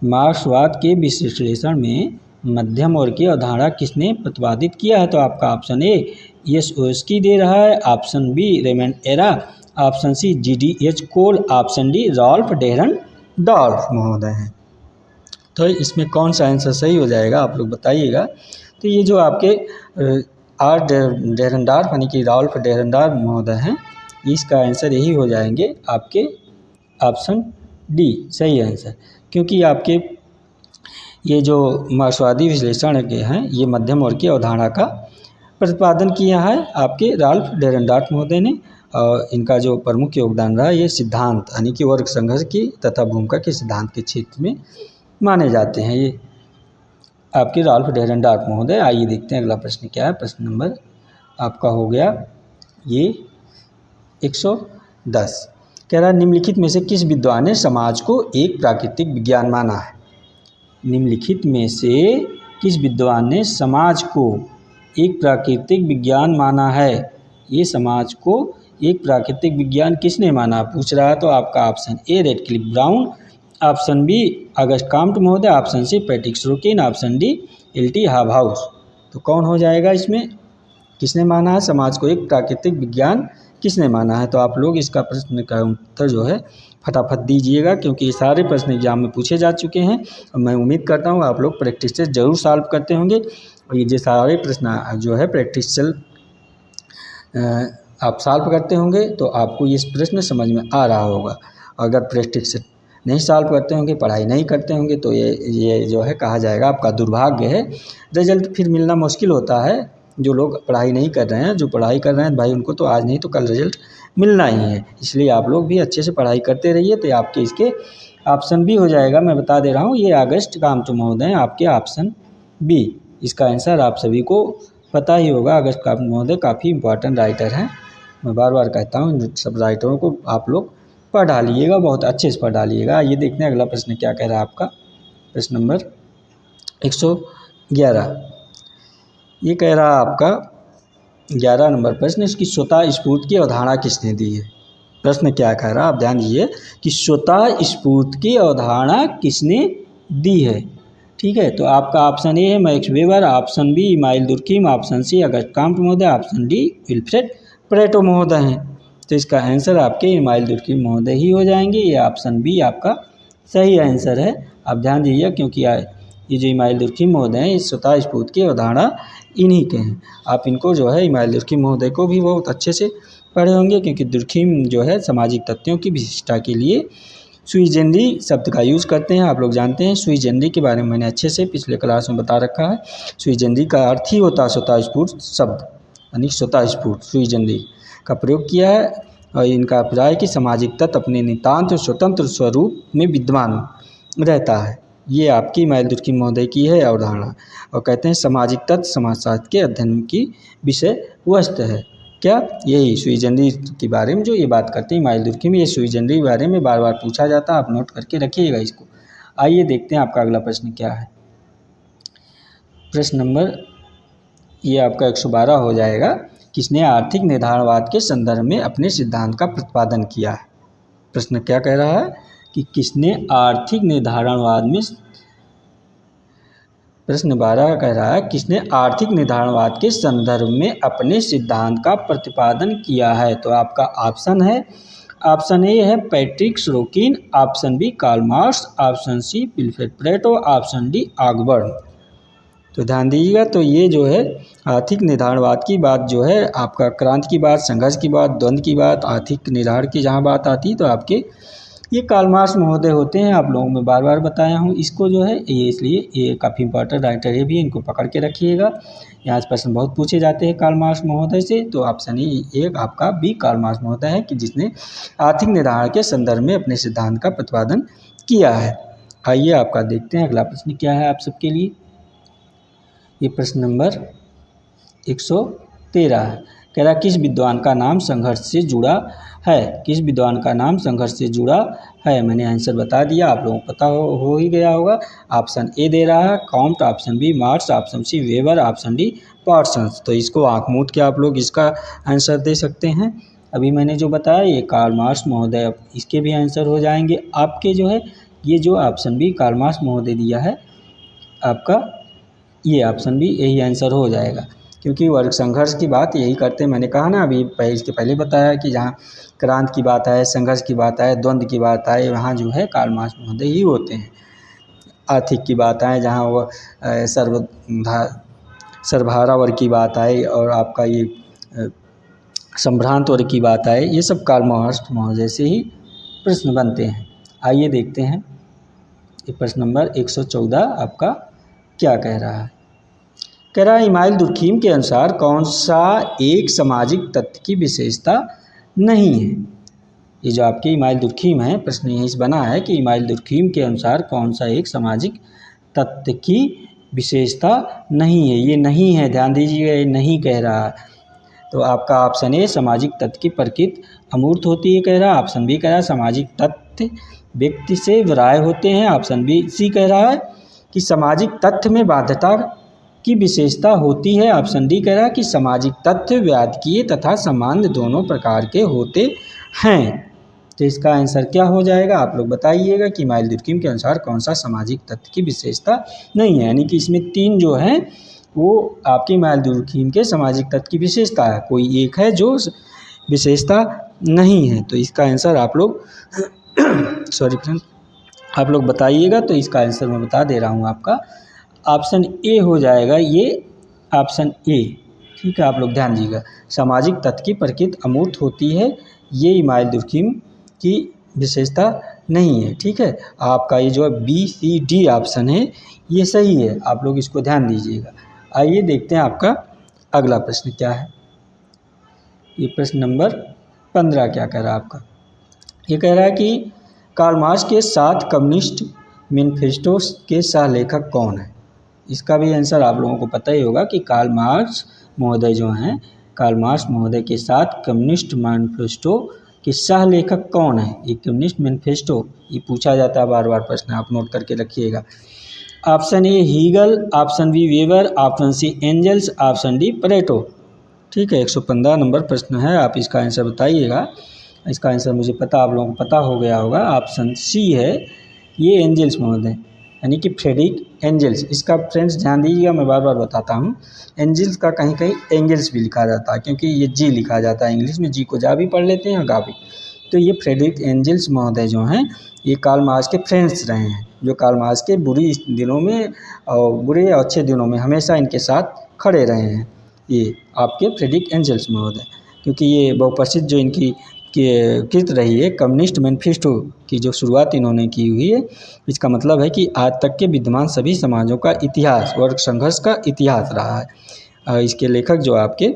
मार्क्सवाद के विश्लेषण में मध्यम वर्ग की अवधारणा किसने प्रतिपादित किया है। तो आपका ऑप्शन ए येसओवस्की दे रहा है, option B Raymond Aron, option C GDH Cole, option D Ralf Dahrendorf महोदय हैं। तो इसमें कौन सा आंसर सही हो जाएगा आप लोग बताइएगा। तो ये जो आपके आर डेहरनडॉर्फ यानी कि रॉल्फ डेहरनडॉर्फ महोदय हैं, इसका आंसर यही हो जाएंगे आपके ऑप्शन डी सही आंसर, क्योंकि आपके ये जो मार्क्सवादी विश्लेषण के हैं ये मध्यम वर्ग की अवधारणा का प्रतिपादन किया है आपके रॉल्फ डेहरनडॉर्फ महोदय ने। और इनका जो प्रमुख योगदान रहा ये सिद्धांत यानी कि वर्ग संघर्ष की तथा भूमिका के सिद्धांत के क्षेत्र में माने जाते हैं, ये आपके रॉल्फ डेहरनडॉर्फ महोदय। आइए देखते हैं अगला प्रश्न क्या है। प्रश्न नंबर आपका हो गया ये 110, कह रहा है निम्नलिखित में से किस विद्वान ने समाज को एक प्राकृतिक विज्ञान माना है। निम्नलिखित में से किस विद्वान ने समाज को एक प्राकृतिक विज्ञान माना है। ये समाज को एक प्राकृतिक विज्ञान किसने माना पूछ रहा है। तो आपका option A Radcliffe Brown, option B August Comte महोदय, option C Patrick Sorokin, option D LT Hobhouse. तो कौन हो जाएगा इसमें, किसने माना है समाज को एक प्राकृतिक विज्ञान किसने माना है। तो आप लोग इसका प्रश्न का उत्तर जो है फटाफट दीजिएगा, क्योंकि ये सारे प्रश्न एग्जाम में पूछे जा चुके हैं और मैं उम्मीद करता हूँ आप लोग प्रैक्टिस से ज़रूर सॉल्व करते होंगे। और ये सारे प्रश्न जो है प्रैक्टिस से आप सॉल्व करते होंगे तो आपको ये प्रश्न समझ में आ रहा होगा। अगर प्रैक्टिस से नहीं सॉल्व करते होंगे, पढ़ाई नहीं करते होंगे तो ये जो है कहा जाएगा आपका दुर्भाग्य है, रिजल्ट फिर मिलना मुश्किल होता है। जो लोग पढ़ाई नहीं कर रहे हैं, जो पढ़ाई कर रहे हैं भाई उनको तो आज नहीं तो कल रिजल्ट मिलना ही है। इसलिए आप लोग भी अच्छे से पढ़ाई करते रहिए। तो आपके इसके ऑप्शन बी हो जाएगा, मैं बता दे रहा हूँ, ये अगस्ट काम्ट महोदय आपके ऑप्शन बी इसका आंसर आप सभी को पता ही होगा। अगस्ट काम्ट महोदय काफ़ी इंपॉर्टेंट राइटर हैं, मैं बार बार कहता हूँ इन सब राइटरों को आप लोग पढ़ डालिएगा, बहुत अच्छे से पढ़ डालिएगा। ये देखते हैं अगला प्रश्न क्या कह रहा है आपका। प्रश्न नंबर 111, ये कह रहा है आपका 11 नंबर प्रश्न, इसकी स्वतः स्फूर्त की अवधारणा किसने दी है। प्रश्न क्या कह रहा है आप ध्यान दीजिए कि स्वतः स्फूर्त की अवधारणा किसने दी है, ठीक है। तो आपका ऑप्शन ए है Max Weber, option B Emile Durkheim, option C Auguste Comte महोदय, ऑप्शन डी विल्फ्रेड पेरेटो महोदय हैं। तो इसका आंसर आपके इमाइल दुर्खिम महोदय ही हो जाएंगे। ये ऑप्शन बी आपका सही आंसर है। आप ध्यान दीजिए क्योंकि ये जो इमाइल दुर्खिम महोदय हैं इस स्वतः स्फूर्त की अवधारणा इन्हीं के हैं। आप इनको जो है इमाइल दुर्खिम महोदय को भी बहुत अच्छे से पढ़े होंगे, क्योंकि दुर्खिम जो है सामाजिक तथ्यों की विशिष्टता के लिए सुई जनरी शब्द का यूज़ करते हैं। आप लोग जानते हैं सुई जनरी के बारे में मैंने अच्छे से पिछले क्लास में बता रखा है। सुई जनरी का अर्थ ही होता है स्वतः स्फूर्त शब्द, यानी स्वतः स्फूर्त सुई जनरी का प्रयोग किया है। और इनका अभिप्राय है कि सामाजिक तत्व अपने नितांत स्वतंत्र स्वरूप में विद्यमान रहता है। ये आपकी इमाइल दुर्खिम महोदय की है अवधारणा। और कहते हैं सामाजिक तत्व समाजशास्त्र के अध्ययन की विषय वस्तु है। क्या यही सुई जनरी के बारे में जो ये बात करते हैं इमाइल दुर्खिम, ये सुई जनरी के बारे में बार बार पूछा जाता है, आप नोट करके रखिएगा इसको। आइए देखते हैं आपका अगला प्रश्न क्या है। प्रश्न नंबर ये आपका 112 हो जाएगा, किसने आर्थिक निर्धारणवाद के संदर्भ में अपने सिद्धांत का प्रतिपादन किया है। प्रश्न क्या कह रहा है कि किसने आर्थिक निर्धारणवाद में, प्रश्न 12 कह रहा है किसने आर्थिक निर्धारणवाद के संदर्भ में अपने सिद्धांत का प्रतिपादन किया है। तो आपका ऑप्शन है ऑप्शन ए है Patrick Sorokin, option B Karl Marx, option C Wilfred Pareto, option D Ogburn. तो ध्यान दीजिएगा, तो ये जो है आर्थिक निर्धारणवाद की बात जो है, आपका क्रांति की बात, संघर्ष की बात, द्वंद्व की बात, आर्थिक निर्धारण की जहाँ बात आती है तो आपके ये कार्ल मार्क्स महोदय होते हैं। आप लोगों में बार बार बताया हूँ इसको जो है, ये इसलिए ये काफ़ी इंपॉर्टेंट राइटर है भी, इनको पकड़ के रखिएगा। यहाँ से प्रश्न बहुत पूछे जाते हैं कार्ल मार्क्स महोदय से। तो ऑप्शन एक आपका बी कार्ल मार्क्स महोदय है कि जिसने आर्थिक निर्धारण के संदर्भ में अपने सिद्धांत का प्रतिपादन किया है। आइए आपका देखते हैं अगला प्रश्न क्या है आप सबके लिए। ये प्रश्न नंबर 113 है। कह रहा किस विद्वान का नाम संघर्ष से जुड़ा है, किस विद्वान का नाम संघर्ष से जुड़ा है। मैंने आंसर बता दिया, आप लोगों को पता हो ही गया होगा। ऑप्शन ए दे रहा है Comte, option B Marx, option C Weber, option D Parsons. तो इसको आंख मूंद के आप लोग इसका आंसर दे सकते हैं। अभी मैंने जो बताया ये कार्ल मार्क्स महोदय, इसके भी आंसर हो जाएंगे आपके जो है। ये जो ऑप्शन बी कार्ल मार्क्स महोदय दिया है आपका, ये ऑप्शन भी यही आंसर हो जाएगा, क्योंकि वर्ग संघर्ष की बात यही करते हैं। मैंने कहा ना अभी इसके पहले बताया कि जहाँ क्रांति की बात आए, संघर्ष की बात आए, द्वंद्व की बात आए, वहाँ जो है कार्ल मार्क्स महोदय ही होते हैं। आर्थिक की बात आए, जहाँ वो सर्वहारा वर्ग की बात आए, और आपका ये संभ्रांत वर्ग की बात आए, ये सब कार्ल मार्क्स महोदय से ही प्रश्न बनते हैं। आइए देखते हैं ये प्रश्न नंबर 114 आपका क्या कह रहा है। कह रहा है इमाइल दुर्खीम के अनुसार कौन सा एक सामाजिक तत्व की विशेषता नहीं है। ये जो आपके इमाइल दुर्खीम है, प्रश्न यहीं से बना है कि इमाइल दुर्खीम के अनुसार कौन सा एक सामाजिक तत्व की विशेषता नहीं है। ये नहीं है, ध्यान दीजिएगा, ये नहीं कह रहा है। तो आपका ऑप्शन ए सामाजिक तत्व की प्रकृति अमूर्त होती है कह रहा है, ऑप्शन बी कह रहा है सामाजिक तत्व व्यक्ति से विराय होते हैं, ऑप्शन बी सी कह रहा है कि सामाजिक तथ्य में बाध्यता की विशेषता होती है, ऑप्शन डी कह रहा है कि सामाजिक तथ्य व्यापकीय तथा संबंध दोनों प्रकार के होते हैं। तो इसका आंसर क्या हो जाएगा आप लोग बताइएगा कि इमाइल दुर्खीम के अनुसार कौन सा सामाजिक तथ्य की विशेषता नहीं है। यानी कि इसमें तीन जो हैं वो आपके इमाइल दुर्खीम के सामाजिक तथ्य की विशेषता है, कोई एक है जो विशेषता नहीं है। तो इसका आंसर आप लोग सॉरी फ्रेंड, आप लोग बताइएगा। तो इसका आंसर मैं बता दे रहा हूँ, आपका ऑप्शन ए हो जाएगा, ये ऑप्शन ए। ठीक है, आप लोग ध्यान दीजिएगा, सामाजिक तत्व की प्रकृति अमूर्त होती है, ये इमाइल दुर्खीम की विशेषता नहीं है। ठीक है, आपका ये जो बी सी डी ऑप्शन है ये सही है, आप लोग इसको ध्यान दीजिएगा। आइए देखते हैं आपका अगला प्रश्न क्या है। ये प्रश्न नंबर 15 क्या कह रहा है आपका। ये कह रहा है कि कार्ल मार्क्स के 7 कम्युनिस्ट मैनिफेस्टो के सह लेखक कौन है। इसका भी आंसर आप लोगों को पता ही होगा कि कार्ल मार्क्स महोदय जो हैं, कार्ल मार्क्स महोदय के 7 कम्युनिस्ट मैनिफेस्टो के सह लेखक कौन है। ये कम्युनिस्ट मैनिफेस्टो ये पूछा जाता है बार बार प्रश्न, आप नोट करके रखिएगा। Option A Hegel, option B Weber, option C Engels, option D Plato. ठीक है, 115 नंबर प्रश्न है, आप इसका आंसर बताइएगा। इसका आंसर मुझे पता आप लोगों को पता हो गया होगा, ऑप्शन सी है, ये एंजल्स महोदय यानी कि फ्रेडरिक एंजल्स। इसका फ्रेंड्स ध्यान दीजिएगा, मैं बार बार बताता हूँ, एंजल्स का कहीं कहीं एंजल्स भी लिखा जाता है, क्योंकि ये जी लिखा जाता है इंग्लिश में, जी को जा भी पढ़ लेते हैं और गा भी। तो ये फ्रेडरिक एंजल्स महोदय जो हैं ये कार्ल मार्क्स के फ्रेंड्स रहे हैं, जो कार्ल मार्क्स के बुरी दिनों में और बुरे और अच्छे दिनों में हमेशा इनके साथ खड़े रहे हैं, ये आपके फ्रेडरिक एंजल्स महोदय। क्योंकि ये बहुप्रसिद्ध जो इनकी कृत रही है कम्युनिस्ट मैनिफेस्टो की जो शुरुआत इन्होंने की हुई है, इसका मतलब है कि आज तक के विद्यमान सभी समाजों का इतिहास वर्ग संघर्ष का इतिहास रहा है। इसके लेखक जो आपके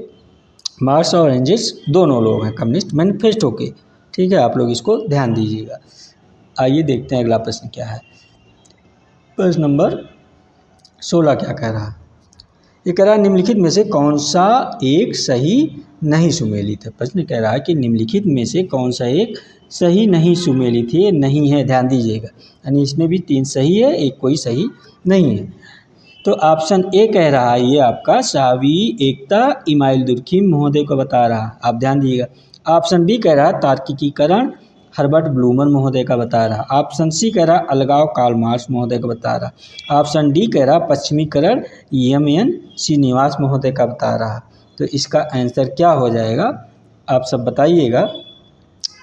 मार्क्स और एंजल्स दोनों लोग हैं कम्युनिस्ट मैनिफेस्टो के। ठीक है, आप लोग इसको ध्यान दीजिएगा। आइए देखते हैं अगला प्रश्न क्या है। प्रश्न नंबर 16 क्या कह रहा है। ये कह रहा है निम्नलिखित में से कौन सा एक सही नहीं सुमेलित है। प्रश्न कह रहा है कि निम्नलिखित में से कौन सा एक सही नहीं सुमेलित है, नहीं है, ध्यान दीजिएगा। यानी इसमें भी 3 सही है, एक कोई सही नहीं है। तो ऑप्शन ए कह रहा है ये आपका सावी एकता इमाइल दुर्खीम महोदय को बता रहा है, आप ध्यान दीजिएगा। ऑप्शन बी कह रहा है तार्किकीकरण हर्बर्ट ब्लूमर महोदय का बता रहा। ऑप्शन सी कह रहा अलगाव कार्ल मार्क्स महोदय का बता रहा। ऑप्शन डी कह रहा पश्चिमीकरण एम.एन. श्रीनिवास महोदय का बता रहा। तो इसका आंसर क्या हो जाएगा आप सब बताइएगा।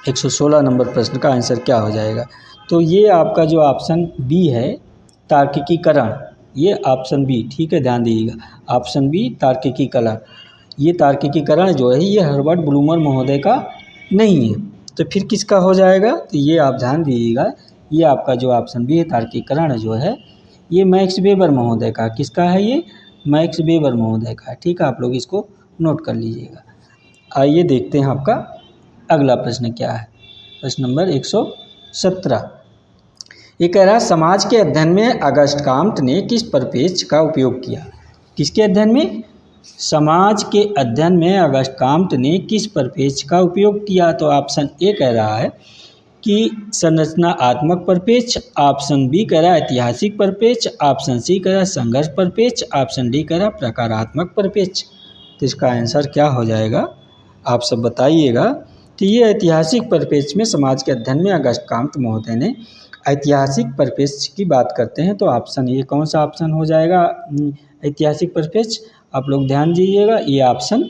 116 नंबर प्रश्न का आंसर क्या हो जाएगा? तो ये आपका जो ऑप्शन बी है तार्किकीकरण, ये ऑप्शन बी, ठीक है, ध्यान दीजिएगा, ऑप्शन बी तार्किकीकरण। ये तार्किकीकरण जो है ये हर्बर्ट ब्लूमर महोदय का नहीं है, तो फिर किसका हो जाएगा? तो ये आप ध्यान दीजिएगा, ये आपका जो ऑप्शन बी है तार्किकीकरण जो है ये मैक्स वेबर महोदय का, किसका है? ये मैक्स वेबर महोदय का, ठीक है, आप लोग इसको नोट कर लीजिएगा। आइए देखते हैं आपका अगला प्रश्न क्या है। प्रश्न नंबर 117, ये कह रहा है समाज के अध्ययन में अगस्ट काम्ट ने किस परिप्रेक्ष्य का उपयोग किया? किसके अध्ययन में? समाज के अध्ययन में अगस्ट काम्ट ने किस परिप्रेक्ष्य का उपयोग किया? तो ऑप्शन ए कह रहा है कि संरचनात्मक परिप्रेक्ष्य, ऑप्शन बी कह रहा है ऐतिहासिक परिप्रेक्ष्य, ऑप्शन सी कह रहा है संघर्ष परिप्रेक्ष्य, ऑप्शन डी कह रहा है प्रकारात्मक परिप्रेक्ष्य। तो इसका आंसर क्या हो जाएगा? आप सब बताइएगा। तो ये ऐतिहासिक परिप्रेक्ष्य में समाज के अध्ययन में अगस्ट काम्ट महोदय ने ऐतिहासिक परिप्रेक्ष्य की बात करते हैं, तो ऑप्शन ये कौन सा ऑप्शन हो जाएगा? ऐतिहासिक परिप्रेक्ष्य, आप लोग ध्यान दीजिएगा, ये ऑप्शन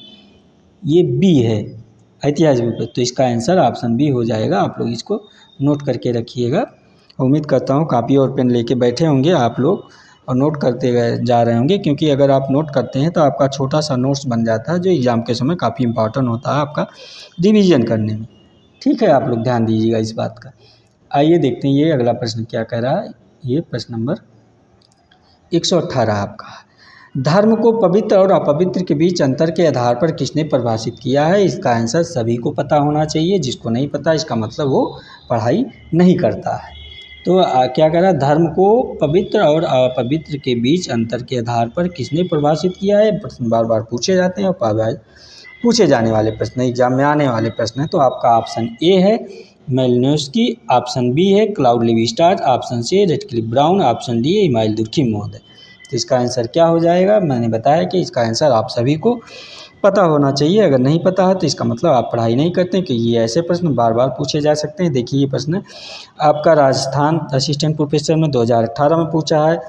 ये बी है, ऐतिहासिक परिप्रेक्ष्य। तो इसका आंसर ऑप्शन बी हो जाएगा, आप लोग इसको नोट करके रखिएगा। उम्मीद करता हूँ कॉपी और पेन लेके बैठे होंगे आप लोग और नोट करते जा रहे होंगे, क्योंकि अगर आप नोट करते हैं तो आपका छोटा सा नोट्स बन जाता है जो एग्ज़ाम के समय काफ़ी इंपॉर्टेंट होता है आपका रिवीजन करने में, ठीक है, आप लोग ध्यान दीजिएगा इस बात का। आइए देखते हैं ये अगला प्रश्न क्या कह रहा है। ये प्रश्न नंबर 118 आपका, धर्म को पवित्र और अपवित्र के बीच अंतर के आधार पर किसने परिभाषित किया है? इसका आंसर सभी को पता होना चाहिए, जिसको नहीं पता इसका मतलब वो पढ़ाई नहीं करता है। तो क्या कह रहा है, धर्म को पवित्र और अपवित्र के बीच अंतर के आधार पर किसने परिभाषित किया है? प्रश्न बार बार पूछे जाते हैं और पूछे जाने वाले प्रश्न, एग्जाम में आने वाले प्रश्न है। तो आपका ऑप्शन ए है मेलिनोव्स्की, ऑप्शन बी है क्लाउड लेवी-स्ट्रॉस, ऑप्शन सी है रेडक्लिफ ब्राउन, ऑप्शन डी है इमाइल दुर्खिम महोदय। तो इसका आंसर क्या हो जाएगा? मैंने बताया कि इसका आंसर आप सभी को पता होना चाहिए, अगर नहीं पता है तो इसका मतलब आप पढ़ाई नहीं करते, कि ये ऐसे प्रश्न बार बार पूछे जा सकते हैं। देखिए ये प्रश्न आपका राजस्थान असिस्टेंट प्रोफेसर में 2018 में पूछा है,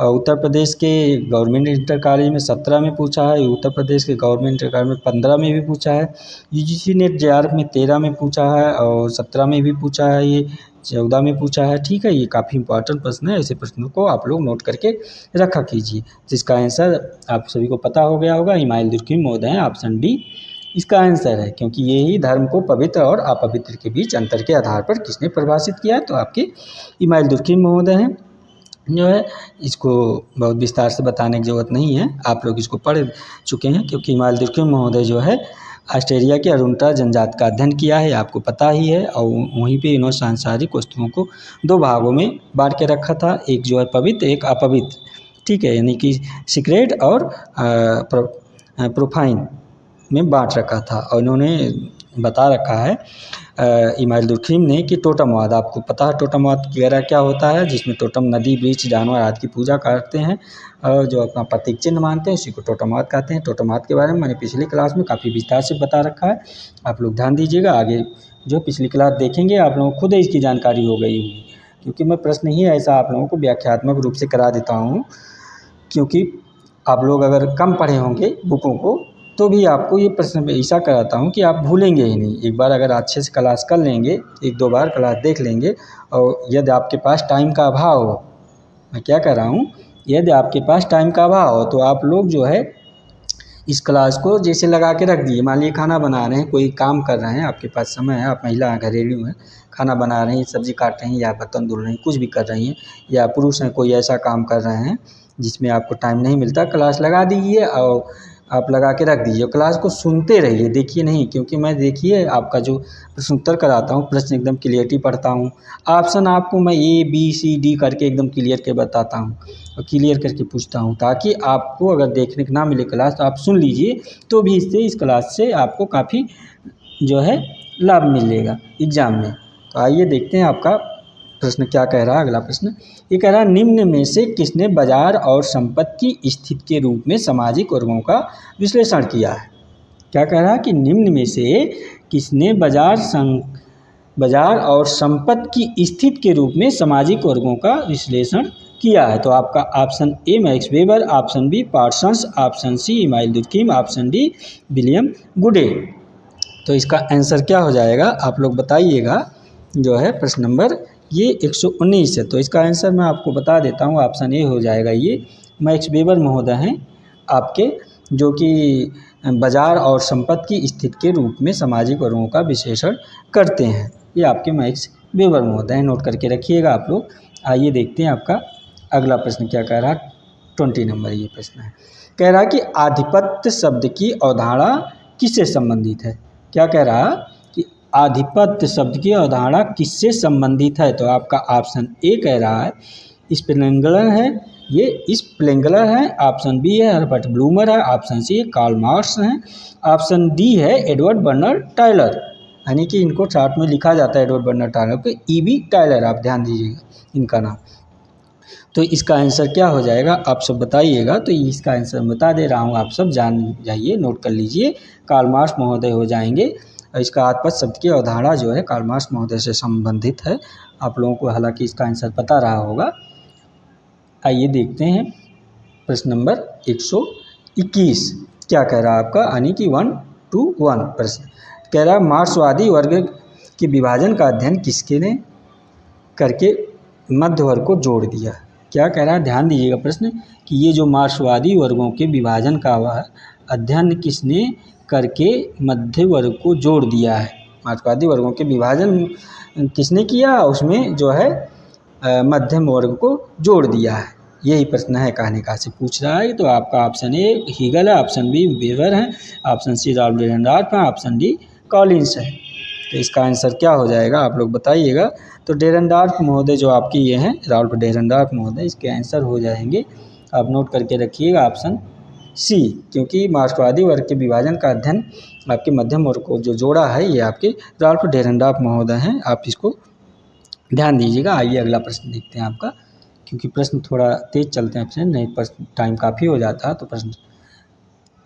उत्तर प्रदेश के गवर्नमेंट इंटर कॉलेज में 17 में पूछा है, उत्तर प्रदेश के गवर्नमेंट इंटर कॉलेज में 15 में भी पूछा है, यूजीसी नेट जेआरएफ में 13 में पूछा है और 17 में भी पूछा है, ये 14 में पूछा है, ठीक है। ये काफ़ी इंपॉर्टेंट प्रश्न है, ऐसे प्रश्नों को आप लोग नोट करके रखा कीजिए। जिसका आंसर आप सभी को पता हो गया होगा, इमाइल दुर्खिम महोदय हैं, ऑप्शन डी इसका आंसर है, क्योंकि ये ही धर्म को पवित्र और अपवित्र के बीच अंतर के आधार पर किसने परिभाषित किया है? तो आपके इमाइल दुर्खिम महोदय हैं जो है। इसको बहुत विस्तार से बताने की ज़रूरत नहीं है, आप लोग इसको पढ़ चुके हैं, क्योंकि इमाइल दुर्खिम महोदय जो है ऑस्ट्रेलिया के अरुणा जनजाति का अध्ययन किया है, आपको पता ही है। और वहीं पे इन्होंने सांसारिक वस्तुओं को 2 भागों में बांट के रखा था, एक जो है पवित्र, एक अपवित्र, ठीक है, यानी कि सीक्रेट और प्रोफाइन में बांट रखा था। और इन्होंने बता रखा है इमाइल दुर्खिम ने कि टोटमवाद, आपको पता है टोटमवाद वगैरह क्या होता है, जिसमें टोटम नदी, वृक्ष, जानवर आदि की पूजा करते हैं और जो अपना प्रतीक चिन्ह मानते हैं उसी को टोटमवाद कहते हैं। टोटमवाद के बारे में मैंने पिछली क्लास में काफ़ी विस्तार से बता रखा है, आप लोग ध्यान दीजिएगा। आगे जो पिछली क्लास देखेंगे आप लोगों को खुद ही इसकी जानकारी हो गई होगी, क्योंकि मैं प्रश्न ही ऐसा आप लोगों को व्याख्यात्मक रूप से करा देता हूँ, क्योंकि आप लोग अगर कम पढ़े होंगे बुकों को तो भी आपको ये प्रश्न ऐसा कराता हूँ कि आप भूलेंगे ही नहीं। एक बार अगर अच्छे से क्लास कर लेंगे, 1-2 बार क्लास देख लेंगे, और यदि आपके पास टाइम का अभाव हो, मैं क्या कह रहा हूँ, यदि आपके पास टाइम का अभाव हो तो आप लोग जो है इस क्लास को जैसे लगा के रख दिए। मान लीजिए खाना बना रहे हैं, कोई काम कर रहे हैं, आपके पास समय है, आप महिला हैं, घरेलू हैं, खाना बना रहे हैं, सब्जी काट रहे हैं या बर्तन धुल रहे हैं, कुछ भी कर रही हैं, या पुरुष हैं कोई ऐसा काम कर रहे हैं जिसमें आपको टाइम नहीं मिलता, क्लास लगा दीजिए और आप लगा के रख दीजिए, क्लास को सुनते रहिए, देखिए नहीं, क्योंकि मैं देखिए आपका जो प्रश्न उत्तर कराता हूँ, प्रश्न एकदम क्लियरिटी पढ़ता हूँ, ऑप्शन आपको मैं ABCD करके एकदम क्लियर के बताता हूँ और क्लियर करके पूछता हूँ, ताकि आपको अगर देखने को ना मिले क्लास तो आप सुन लीजिए, तो भी इससे इस क्लास से आपको काफ़ी जो है लाभ मिलेगा एग्ज़ाम में। तो आइए देखते हैं आपका प्रश्न क्या कह रहा है। अगला प्रश्न ये कह रहा है, निम्न में से किसने बाजार और संपत्ति की स्थिति के रूप में सामाजिक वर्गों का विश्लेषण किया है? क्या कह रहा है कि निम्न में से किसने बाजार और संपत्ति की स्थिति के रूप में सामाजिक वर्गों का विश्लेषण किया है? तो आपका option A Max Weber, option B Parsons, option C Emile Durkheim, option D William Goode. तो इसका आंसर क्या हो जाएगा आप लोग बताइएगा। जो है प्रश्न नंबर ये 119 है। तो इसका आंसर मैं आपको बता देता हूँ, ऑप्शन ए हो जाएगा। ये मैक्स वेबर महोदय हैं आपके, जो कि बाजार और संपत्ति की स्थिति के रूप में सामाजिक वर्गों का विश्लेषण करते हैं। ये आपके मैक्स वेबर महोदय हैं, नोट करके रखिएगा आप लोग। आइए देखते हैं आपका अगला प्रश्न क्या कह रहा है। 20 नंबर ये प्रश्न है, कह रहा है कि आधिपत्य शब्द की अवधारणा किससे संबंधित है। क्या कह रहा कि आधिपत्य शब्द की अवधारणा किससे संबंधित है। तो आपका ऑप्शन ए कह रहा है स्पेंगलर है, ये स्पेंगलर है। ऑप्शन बी है हर्बर्ट ब्लूमर है। ऑप्शन सी कार्ल मार्क्स है। ऑप्शन डी है एडवर्ड बर्नार्ड टायलर, यानी कि इनको चार्ट में लिखा जाता है एडवर्ड बर्नार्ड टायलर को ईबी टायलर, आप ध्यान दीजिएगा इनका नाम। तो इसका आंसर क्या हो जाएगा आप सब बताइएगा। तो इसका आंसर बता दे रहा हूँ, आप सब जान जाइए, नोट कर लीजिए। कार्ल मार्क्स महोदय हो जाएंगे। और इसका आधिपत्य शब्द की अवधारणा जो है कार्ल मार्क्स महोदय से संबंधित है। आप लोगों को हालांकि इसका आंसर पता रहा होगा। आइए देखते हैं प्रश्न नंबर 121 क्या कह रहा है आपका, यानी कि 1 to 1 प्रश्न कह रहा है मार्क्सवादी वर्ग के विभाजन का अध्ययन किसके ने करके मध्य वर्ग को जोड़ दिया। क्या कह रहा है ध्यान दीजिएगा प्रश्न, कि ये जो मार्क्सवादी वर्गों के विभाजन का अध्ययन किसने करके मध्य वर्ग को जोड़ दिया है। मार्क्सवादी वर्गों के विभाजन किसने किया, उसमें जो है मध्यम वर्ग को जोड़ दिया है। यही प्रश्न है, कहने का से पूछ रहा है। तो आपका ऑप्शन ए हीगल है, ऑप्शन बी वेबर है, ऑप्शन सी राल्फ डेरेनडार्फ है, ऑप्शन डी कॉलिंस है। तो इसका आंसर क्या हो जाएगा आप लोग बताइएगा। तो डेरेनडार्फ महोदय जो आपकी ये हैं राल्फ डेरेनडार्फ महोदय, इसके आंसर हो जाएंगे, आप नोट करके रखिएगा ऑप्शन सी, क्योंकि मार्क्सवादी वर्ग के विभाजन का अध्ययन आपके मध्यम वर्ग को जो जोड़ा है ये आपके राल्फ डेरेनडार्फ महोदय हैं। आप इसको ध्यान दीजिएगा। आइए अगला प्रश्न देखते हैं आपका, क्योंकि प्रश्न थोड़ा तेज चलते हैं आपसे, नहीं प्रश्न टाइम काफ़ी हो जाता है तो प्रश्न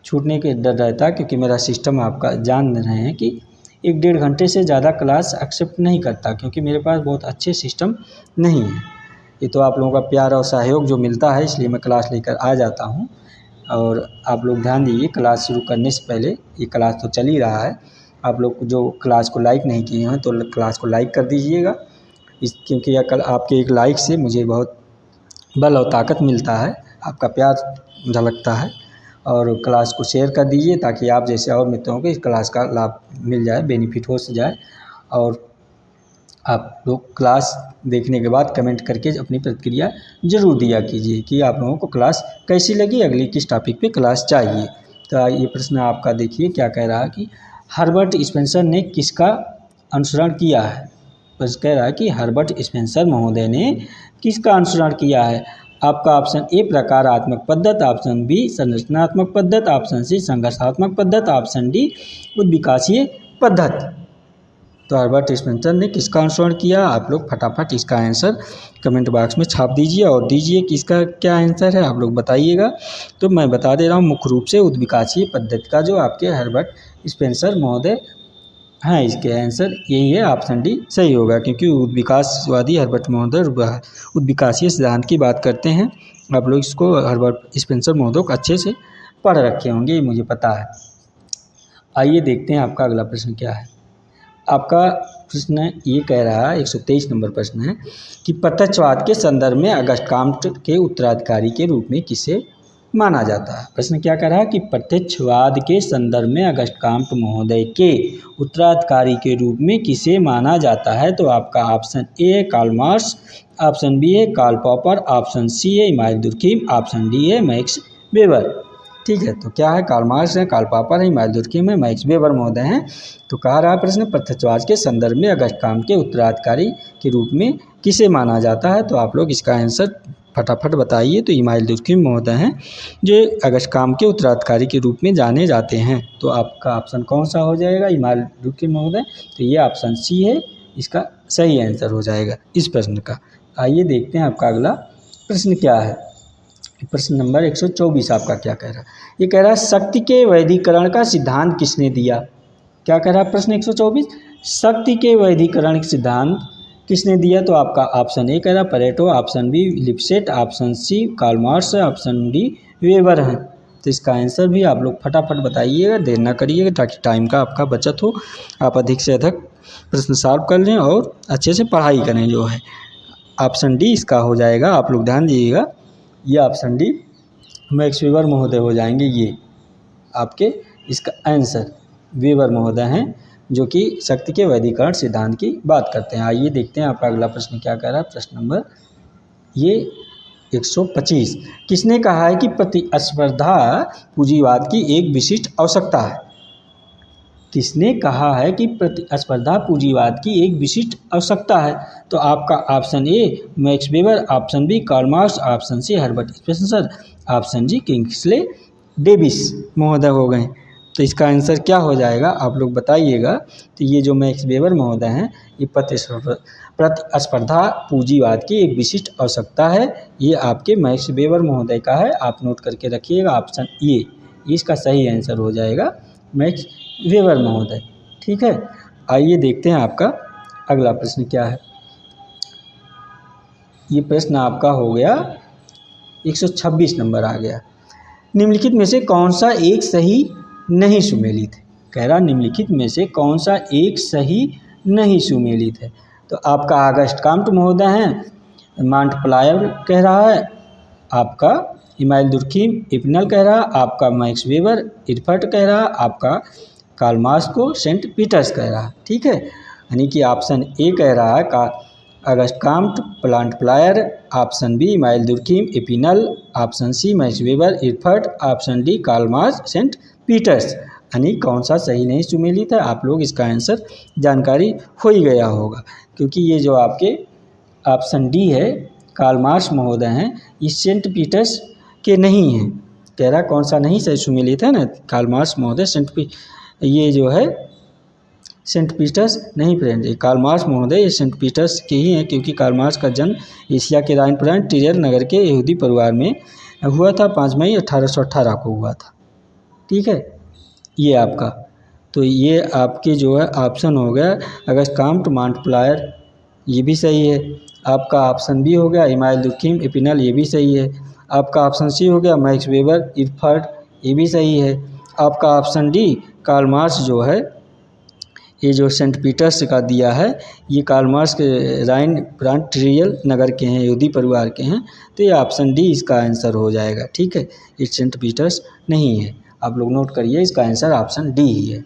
छूटने के डर रहता है, क्योंकि मेरा सिस्टम आपका जान रहे हैं कि 1-1.5 घंटे से ज़्यादा क्लास एक्सेप्ट नहीं करता, क्योंकि मेरे पास बहुत अच्छे सिस्टम नहीं है। ये तो आप लोगों का प्यार और सहयोग जो मिलता है, इसलिए मैं क्लास लेकर आ जाता हूँ। और आप लोग ध्यान दीजिए, क्लास शुरू करने से पहले, ये क्लास तो चल ही रहा है, आप लोग जो क्लास को लाइक नहीं किए हैं तो क्लास को लाइक कर दीजिएगा, क्योंकि आपके एक लाइक से मुझे बहुत बल और ताकत मिलता है, आपका प्यार झलकता है। और क्लास को शेयर कर दीजिए ताकि आप जैसे और मित्रों को इस क्लास का लाभ मिल जाए, बेनिफिट हो जाए। और आप लोग क्लास देखने के बाद कमेंट करके अपनी प्रतिक्रिया ज़रूर दिया कीजिए कि आप लोगों को क्लास कैसी लगी, अगली किस टॉपिक पे क्लास चाहिए। तो ये प्रश्न आपका देखिए क्या कह रहा है कि हर्बर्ट स्पेंसर ने किसका अनुसरण किया है। बस कह रहा है कि हर्बर्ट स्पेंसर महोदय ने किसका अनुसरण किया है। आपका ऑप्शन ए प्रकारात्मक पद्धति, ऑप्शन बी संरचनात्मक पद्धति, ऑप्शन सी संघर्षात्मक पद्धति, ऑप्शन डी उद्विकासीय पद्धति। तो हर्बर्ट स्पेंसर ने किसका अनुसरण किया, आप लोग फटाफट इसका आंसर कमेंट बॉक्स में छाप दीजिए और दीजिए कि इसका क्या आंसर है, आप लोग बताइएगा। तो मैं बता दे रहा हूँ, मुख्य रूप से उद्विकासीय पद्धति का जो आपके हर्बर्ट स्पेंसर महोदय हैं, इसके आंसर यही है, ऑप्शन डी सही होगा, क्योंकि उद्विकासवादी हर्बर्ट महोदय उद्विकासीय सिद्धांत की बात करते हैं। आप लोग इसको हर्बर्ट स्पेंसर महोदय को अच्छे से पढ़ रखे होंगे, ये मुझे पता है। आइए देखते हैं आपका अगला प्रश्न क्या है। आपका प्रश्न ये कह रहा है 123 नंबर प्रश्न है कि प्रत्यक्षवाद के संदर्भ में अगस्त काम्ट के उत्तराधिकारी के रूप में किसे माना जाता है। प्रश्न क्या कह रहा है कि प्रत्यक्षवाद के संदर्भ में अगस्त काम्ट महोदय के उत्तराधिकारी के रूप में किसे माना जाता है। तो आपका ऑप्शन ए है कार्ल मार्क्स, ऑप्शन बी है कार्ल पॉपर, ऑप्शन सी है इमानुएल दुर्खीम, ऑप्शन डी है मैक्स वेबर। ठीक है, तो क्या है, कार्ल मार्क्स है, कार्ल पॉपर है, इमानुएल दुर्खीम है, मैक्स वेबर महोदय हैं। तो कह रहा है प्रश्न प्रत्यक्षवाद के संदर्भ में अगस्त काम्ट के उत्तराधिकारी के रूप में किसे माना जाता है। तो आप लोग इसका आंसर फटाफट बताइए। तो इमानुएल दुर्खीम महोदय हैं जो अगस्त काम्ट के उत्तराधिकारी के रूप में जाने जाते हैं। तो आपका ऑप्शन कौन सा हो जाएगा, इमानुएल दुर्खीम महोदय। तो ये ऑप्शन सी है, इसका सही आंसर हो जाएगा इस प्रश्न का। आइए देखते हैं आपका अगला प्रश्न क्या है। प्रश्न नंबर 124 आपका क्या कह रहा है। ये कह रहा है शक्ति के वैधीकरण का सिद्धांत किसने दिया। क्या कह रहा है प्रश्न 124, शक्ति के वैधीकरण का सिद्धांत किसने दिया। तो आपका ऑप्शन ए कह रहा Pareto, option B Lipset, option C Karl Marx, option D Weber हैं। तो इसका आंसर भी आप लोग फटाफट बताइएगा, देर ना करिएगा ताकि टाइम का आपका बचत हो, आप अधिक से अधिक प्रश्न सॉल्व कर लें और अच्छे से पढ़ाई करें। जो है ऑप्शन डी इसका हो जाएगा, आप लोग ध्यान दीजिएगा, ये ऑप्शन डी मैक्स वेबर महोदय हो जाएंगे। ये आपके इसका आंसर वेबर महोदय हैं, जो कि शक्ति के वैधीकरण सिद्धांत की बात करते हैं। आइए देखते हैं आपका अगला प्रश्न क्या कह रहा है। प्रश्न नंबर ये 125, किसने कहा है कि प्रतिस्पर्धा पूंजीवाद की एक विशिष्ट आवश्यकता है? किसने कहा है कि प्रतिस्पर्धा पूंजीवाद की एक विशिष्ट आवश्यकता है? तो आपका option A Max Weber, option B Karl Marx, option C Herbert Spencer, option G Kingsley Davis महोदय हो गए। तो इसका आंसर क्या हो जाएगा आप लोग बताइएगा। तो ये जो मैक्स वेबर महोदय हैं, ये प्रतिस्पर्धा पूंजीवाद की एक विशिष्ट आवश्यकता है, ये आपके मैक्स वेबर महोदय का है। आप नोट करके रखिएगा, ऑप्शन ए इसका सही आंसर हो जाएगा, मैक्स वेबर महोदय। ठीक है, आइए देखते हैं आपका अगला प्रश्न क्या है। ये प्रश्न आपका हो गया 126 नंबर आ गया। निम्नलिखित में से कौन सा एक सही नहीं सुमेलित है? कह रहा निम्नलिखित में से कौन सा एक सही नहीं सुमेलित है? तो आपका ऑगस्ट कॉम्ट महोदय हैं, माल्टप्लायर कह रहा है, आपका इमाइल दुर्खीम इपनल कह रहा, आपका मैक्स वेबर इरफर्ट कह रहा, आपका कार्ल मार्क्स को सेंट पीटर्स कह रहा। ठीक है, यानी कि ऑप्शन ए कह रहा है का August Comte Montpellier, option B Emile Durkheim Epinal, option C Max Weber Erfurt, option D Karl Marx Saint Peters. यानी कौन सा सही नहीं सुमेलित है? आप लोग इसका आंसर जानकारी हो ही गया होगा, क्योंकि ये जो आपके ऑप्शन डी है कार्ल मार्क्स महोदय हैं, ये सेंट पीटर्स के नहीं हैं। कह रहा कौन सा नहीं सही सुमेलित है ना, कार्ल मार्क्स महोदय ये जो है सेंट पीटर्स नहीं फ्रेंड, ये कार्ल मार्क्स महोदय ये सेंट पीटर्स के ही हैं, क्योंकि कार्ल मार्क्स का जन्म एशिया के राइनप्राइन टिरियर नगर के यहूदी परिवार में हुआ था, 5 मई 1818 को हुआ था। ठीक है, ये आपका, तो ये आपके जो है ऑप्शन हो गया अगस्ट कॉम्ट माल्टप्लायर, ये भी सही है। आपका ऑप्शन बी हो गया इमाइल दुर्खीम इपिनल, ये भी सही है। आपका ऑप्शन सी हो गया मैक्स वेबर इरफर्ट, ये भी सही है। आपका ऑप्शन डी कार्ल मार्क्स जो है, ये जो सेंट पीटर्स का दिया है, ये कार्ल मार्क्स के राइन प्रांत ट्रियल नगर के हैं, यहूदी परिवार के हैं, तो ये ऑप्शन डी इसका आंसर हो जाएगा। ठीक है, ये सेंट पीटर्स नहीं है, आप लोग नोट करिए, इसका आंसर ऑप्शन डी ही है।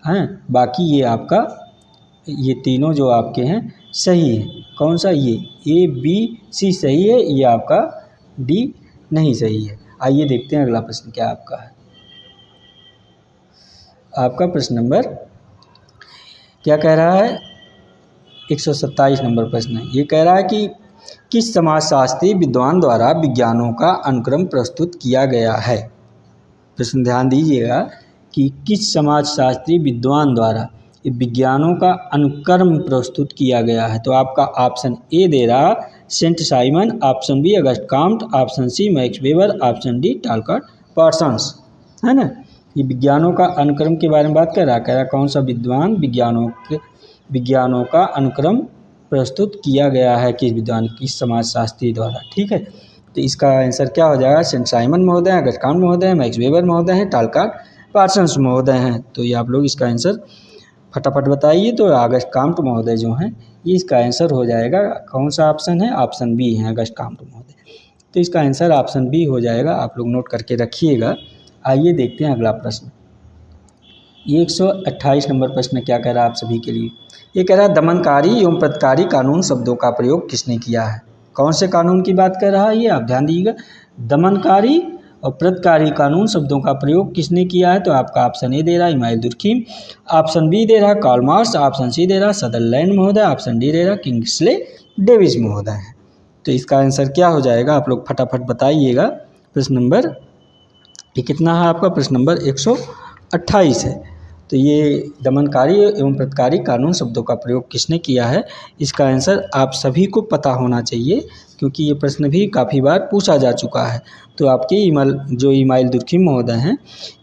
हैं, बाकी ये आपका ये तीनों जो आपके हैं सही है। कौन सा? ये ए बी सी सही है, ये आपका डी नहीं सही है। आइए देखते हैं अगला प्रश्न क्या आपका है। आपका प्रश्न नंबर क्या कह रहा है? 127 नंबर प्रश्न है। ये कह रहा है कि किस समाजशास्त्री विद्वान द्वारा विज्ञानों का अनुक्रम प्रस्तुत किया गया है? प्रश्न ध्यान दीजिएगा कि किस समाजशास्त्री विद्वान द्वारा विज्ञानों का अनुक्रम प्रस्तुत किया गया है। तो आपका ऑप्शन ए दे रहा Saint Simon, option B August Comte, option C Max Weber, option D Talcott Parsons, है ना। ये विज्ञानों का अनुक्रम के बारे में बात कर रहा, कह रहा कौन सा विद्वान विज्ञानों का अनुक्रम प्रस्तुत किया गया है, किस विद्वान किस समाजशास्त्री द्वारा। ठीक है, तो इसका आंसर क्या हो जाएगा? सेंट साइमन महोदय, अगस्ट कॉम्ट महोदय, मैक्स वेबर महोदय हैं, टालकाट पार्सन्स महोदय हैं। तो ये आप लोग इसका आंसर फटाफट बताइए। तो अगस्ट कॉम्ट महोदय जो हैं, ये इसका आंसर हो जाएगा। कौन सा ऑप्शन है? ऑप्शन बी है अगस्ट कॉम्ट महोदय। तो इसका आंसर ऑप्शन बी हो जाएगा, आप लोग नोट करके रखिएगा। आइए देखते हैं अगला प्रश्न। ये 128 नंबर प्रश्न क्या कह रहा है आप सभी के लिए? ये कह रहा है दमनकारी एवं प्रतिकारी कानून शब्दों का प्रयोग किसने किया है? कौन से कानून की बात कर रहा है ये आप ध्यान दीजिएगा। दमनकारी और प्रतिकारी कानून शब्दों का प्रयोग किसने किया है? तो आपका ऑप्शन ए दे रहा है इमाइल दुर्खीम, ऑप्शन बी दे रहा कार्ल मार्क्स, ऑप्शन सी दे रहा सदरलैंड महोदय, ऑप्शन डी दे रहा किंग्सले डेविस महोदय है। तो इसका आंसर क्या हो जाएगा? आप लोग फटाफट बताइएगा। प्रश्न नंबर ये कितना है आपका? प्रश्न नंबर 128 है। तो ये दमनकारी एवं प्रतिकारी कानून शब्दों का प्रयोग किसने किया है, इसका आंसर आप सभी को पता होना चाहिए, क्योंकि ये प्रश्न भी काफ़ी बार पूछा जा चुका है। तो आपके इमाइल दुर्खीम महोदय हैं,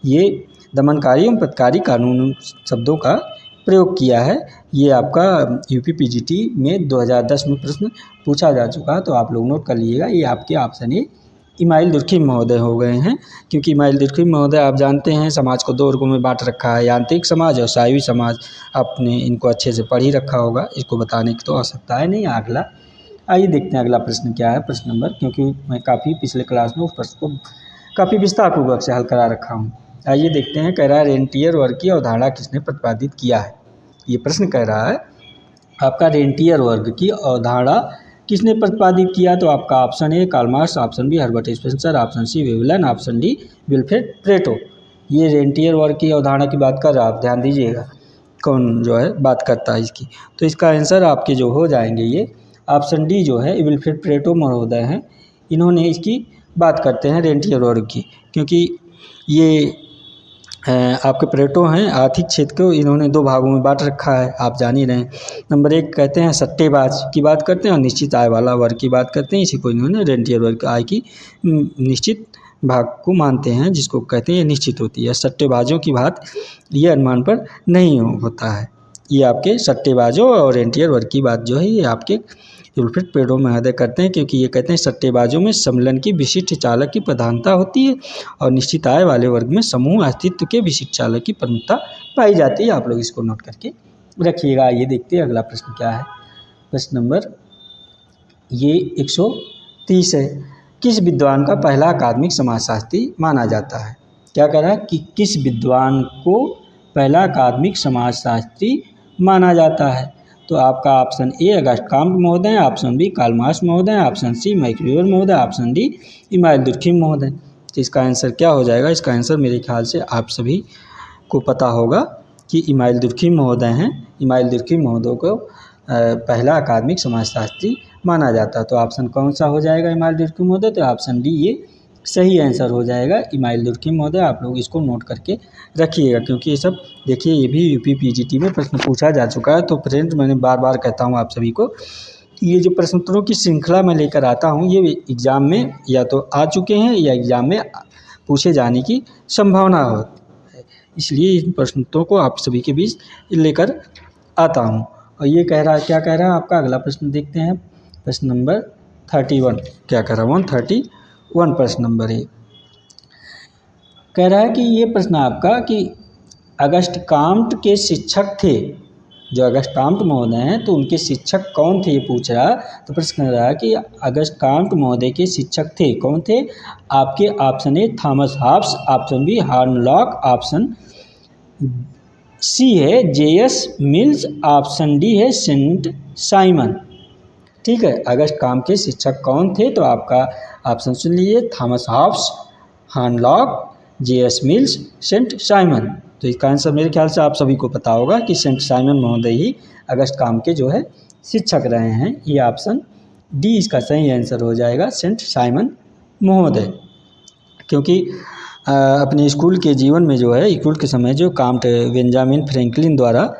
ये दमनकारी एवं प्रतिकारी कानून शब्दों का प्रयोग किया है। ये आपका यूपी पीजीटी में 2010 में प्रश्न पूछा जा चुका है, तो आप लोग नोट कर लीजिएगा। ये आपके ऑप्शन ए इमाइल दुर्खिम महोदय हो गए हैं, क्योंकि इमाइल दुर्खिम महोदय आप जानते हैं समाज को 2 वर्गों में बांट रखा है, यांत्रिक समाज और शैवी समाज। आपने इनको अच्छे से पढ़ ही रखा होगा, इसको बताने की तो आवश्यकता है नहीं। अगला आइए देखते हैं अगला प्रश्न क्या है। प्रश्न नंबर, क्योंकि मैं काफ़ी पिछले क्लास में उस प्रश्न को काफ़ी विस्तारपूर्वक से हल करा रखा हूँ। आइए देखते हैं, कह रहा है रेंटियर वर्ग की अवधारणा किसने प्रतिपादित किया है। ये प्रश्न कह रहा है आपका रेंटियर वर्ग की अवधारणा किसने प्रतिपादित किया। तो आपका option A Karl Marx, option B Herbert Spencer, option C Veblen, option D Wilfred Pareto. ये रेंटियर वर्ग की अवधारणा की बात कर रहा है, आप ध्यान दीजिएगा कौन जो है बात करता है इसकी। तो इसका आंसर आपके जो हो जाएंगे ये ऑप्शन डी जो है विल्फ्रेड प्लेटो महोदय हैं, इन्होंने इसकी बात करते हैं रेंटियर वर्ग की, क्योंकि ये आपके प्लेटो हैं आर्थिक क्षेत्र को इन्होंने 2 भागों में बांट रखा है, आप जान ही रहे हैं। नंबर 1 कहते हैं सट्टेबाज की बात करते हैं और निश्चित आय वाला वर्ग की बात करते हैं। इसी को इन्होंने रेंटियर वर्ग आय की निश्चित भाग को मानते हैं, जिसको कहते हैं ये निश्चित होती है। सट्टेबाजों की बात ये अनुमान पर नहीं होता है। ये आपके सट्टेबाजों और रेंटियर वर्ग की बात जो है ये आपके विल्फ्रेड प्लेटो महोदय करते हैं, क्योंकि ये कहते हैं सट्टेबाजों में सम्मेलन की विशिष्ट चालक की प्रधानता होती है और निश्चित आय वाले वर्ग में समूह अस्तित्व के विशिष्ट चालक की प्रमुखता पाई जाती है। आप लोग इसको नोट करके रखिएगा। ये देखते हैं अगला प्रश्न क्या है। प्रश्न नंबर ये 130 है। किस विद्वान का पहला अकादमिक समाजशास्त्री माना जाता है। क्या कह रहा है कि किस विद्वान को पहला अकादमिक समाजशास्त्री माना जाता है। तो आपका ऑप्शन ए अगस्ट काम्ट महोदय, ऑप्शन बी कार्ल मार्क्स महोदय, ऑप्शन सी मैक्स वेबर महोदय, ऑप्शन डी इमाइल दुर्खिम महोदय। तो इसका आंसर क्या हो जाएगा। इसका आंसर मेरे ख्याल से आप सभी को पता होगा कि इमाइल दुर्खिम महोदय हैं। इमाइल दुर्खिम महोदय को पहला अकादमिक समाजशास्त्री माना जाता है। तो ऑप्शन कौन सा हो जाएगा इमाइल दुर्खिम महोदय। तो ऑप्शन डी ये सही आंसर हो जाएगा इमाइल दुर्खिम महोदय। आप लोग इसको नोट करके रखिएगा, क्योंकि ये सब देखिए ये भी यूपी पीजीटी में प्रश्न पूछा जा चुका है। तो फ्रेंड्स मैंने बार बार कहता हूँ आप सभी को, ये जो प्रश्नोत्तरों की श्रृंखला मैं लेकर आता हूँ ये एग्ज़ाम में या तो आ चुके हैं या एग्ज़ाम में पूछे जाने की संभावना है, इसलिए इन प्रश्नोत्तरों को आप सभी के बीच लेकर आता हूँ। और ये कह रहा है, क्या कह रहा है आपका अगला प्रश्न देखते हैं। प्रश्न नंबर 31 क्या कह रहा है 131 प्रश्न नंबर 1 कह रहा है कि ये प्रश्न आपका कि अगस्ट काम्ट के शिक्षक थे, जो अगस्ट काम्ट महोदय हैं तो उनके शिक्षक कौन थे ये पूछ रहा। तो प्रश्न कह रहा है कि अगस्ट काम्ट महोदय के शिक्षक थे कौन थे। आपके option A Thomas Hobbes, option B हार्न लॉक, ऑप्शन सी है जेएस मिल्स, ऑप्शन डी है सेंट साइमन। ठीक है, अगस्ट काम्ट के शिक्षक कौन थे। तो आपका ऑप्शन सुन लीजिए, थॉमस हॉब्स, हार्न Locke, J S Mills, Saint Simon. तो इसका आंसर मेरे ख्याल से आप सभी को पता होगा कि सेंट साइमन महोदय ही अगस्ट काम्ट के जो है शिक्षक रहे हैं। ये ऑप्शन डी इसका सही आंसर हो जाएगा, सेंट साइमन महोदय। क्योंकि अपने स्कूल के जीवन में जो है स्कूल के समय जो काम्ट बेंजामिन फ्रैंकलिन द्वारा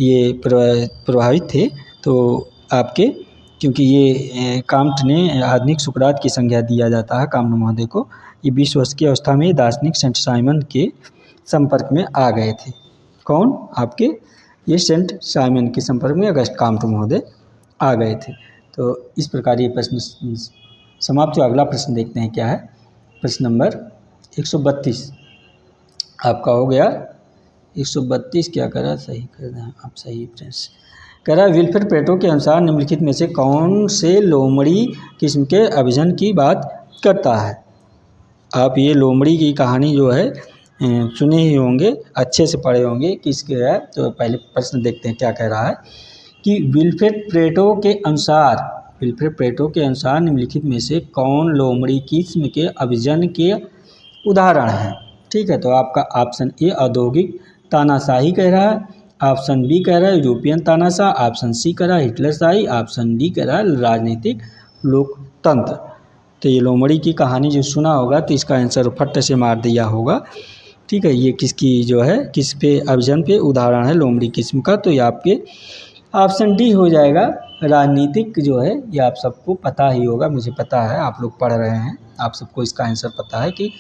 ये प्रभावित थे, तो आपके क्योंकि ये काम्ट ने आधुनिक सुकरात की संज्ञा दिया जाता है काम्ट महोदय को। ये 20 वर्ष की अवस्था में दार्शनिक सेंट साइमन के संपर्क में आ गए थे। कौन आपके ये सेंट साइमन के संपर्क में अगस्ट काम्ट महोदय आ गए थे। तो इस प्रकार ये प्रश्न समाप्त हुआ। अगला प्रश्न देखते हैं क्या है। प्रश्न नंबर 132 आपका हो गया। 132 क्या करा सही कर दें आप, सही फ्रेंड्स कह रहा है विल्फ्रेड प्लेटो के अनुसार निम्नलिखित में से कौन से लोमड़ी किस्म के अभिजन की बात करता है। आप ये लोमड़ी की कहानी जो है सुने ही होंगे, अच्छे से पढ़े होंगे किसके है। तो पहले प्रश्न देखते हैं क्या कह रहा है कि विल्फ्रेड प्लेटो के अनुसार निम्नलिखित में से कौन लोमड़ी किस्म के अभिजन के उदाहरण हैं। ठीक है, तो आपका ऑप्शन ए औद्योगिक तानाशाही कह रहा है, ऑप्शन बी कह रहा है यूरोपियन तानाशाह, ऑप्शन सी कह रहा है हिटलरशाही, ऑप्शन डी कह रहा है राजनीतिक लोकतंत्र। तो ये लोमड़ी की कहानी जो सुना होगा तो इसका आंसर फट से मार दिया होगा। ठीक है, ये किसकी जो है किस पे अभिजन पे उदाहरण है लोमड़ी किस्म का। तो ये आपके ऑप्शन डी हो जाएगा राजनीतिक जो है। ये आप सबको पता ही होगा, मुझे पता है आप लोग पढ़ रहे हैं, आप सबको इसका आंसर पता है कि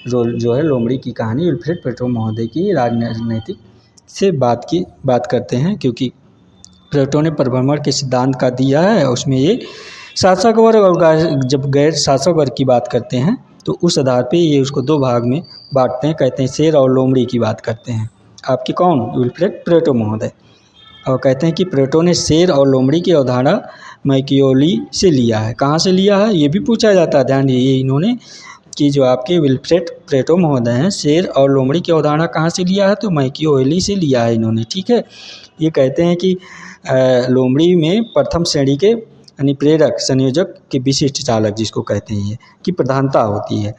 जो है लोमड़ी की कहानी विल्फ्रेड प्लेटो महोदय की राजनीतिक से बात करते हैं, क्योंकि प्लेटो ने परिभ्रमण के सिद्धांत का दिया है। उसमें ये शासक वर्ग और जब गैर शासक वर्ग की बात करते हैं तो उस आधार पे ये उसको दो भाग में बांटते हैं। कहते हैं शेर और लोमड़ी की बात करते हैं आपके कौन, विल्फ्रेड प्लेटो महोदय। और कहते हैं कि प्लेटो ने शेर और लोमड़ी की अवधारणा मैकियावेली से लिया है। कहाँ से लिया है ये भी पूछा जाता है, ध्यान दीजिए इन्होंने कि जो आपके विल्फ्रेड प्लेटो महोदय हैं शेर और लोमड़ी की अवधारणा कहाँ से लिया है, तो मैकियावेली से लिया है इन्होंने। ठीक है, ये कहते हैं कि लोमड़ी में प्रथम श्रेणी के यानी प्रेरक संयोजक के विशिष्ट चालक जिसको कहते हैं ये की प्रधानता होती है।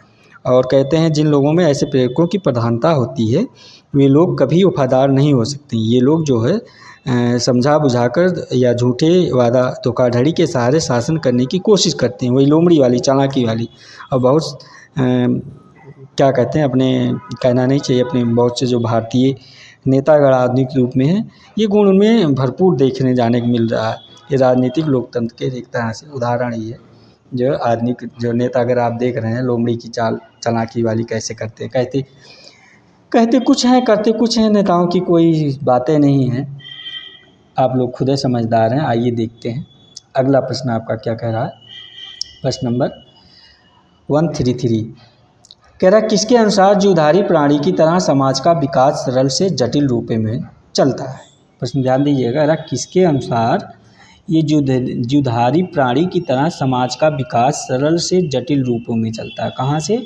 और कहते हैं जिन लोगों में ऐसे प्रेरकों की प्रधानता होती है वे लोग कभी वफादार नहीं हो सकते। ये लोग जो है समझा बुझाकर या झूठे वादा धोखाधड़ी के सहारे शासन करने की कोशिश करते हैं, वही लोमड़ी वाली चालाकी वाली। और बहुत क्या कहते हैं अपने कहना नहीं चाहिए, अपने बहुत से जो भारतीय नेतागण आधुनिक रूप में हैं ये गुण उनमें भरपूर देखने जाने को मिल रहा है। ये राजनीतिक लोकतंत्र के एक तरह से उदाहरण ही है। जो आधुनिक जो नेता अगर आप देख रहे हैं लोमड़ी की चालाकी वाली कैसे करते हैं, कहते कुछ हैं करते कुछ हैं। नेताओं की कोई बातें नहीं हैं, आप लोग खुद ही समझदार हैं। आइए देखते हैं अगला प्रश्न आपका क्या कह रहा है। प्रश्न नंबर 133 कह रहा किसके अनुसार जुधारी प्राणी की तरह समाज का विकास सरल से जटिल रूप में चलता है। प्रश्न ध्यान दीजिएगा, कह रहा किसके अनुसार ये जुधारी प्राणी की तरह समाज का विकास सरल से जटिल रूपों में चलता है। कहाँ से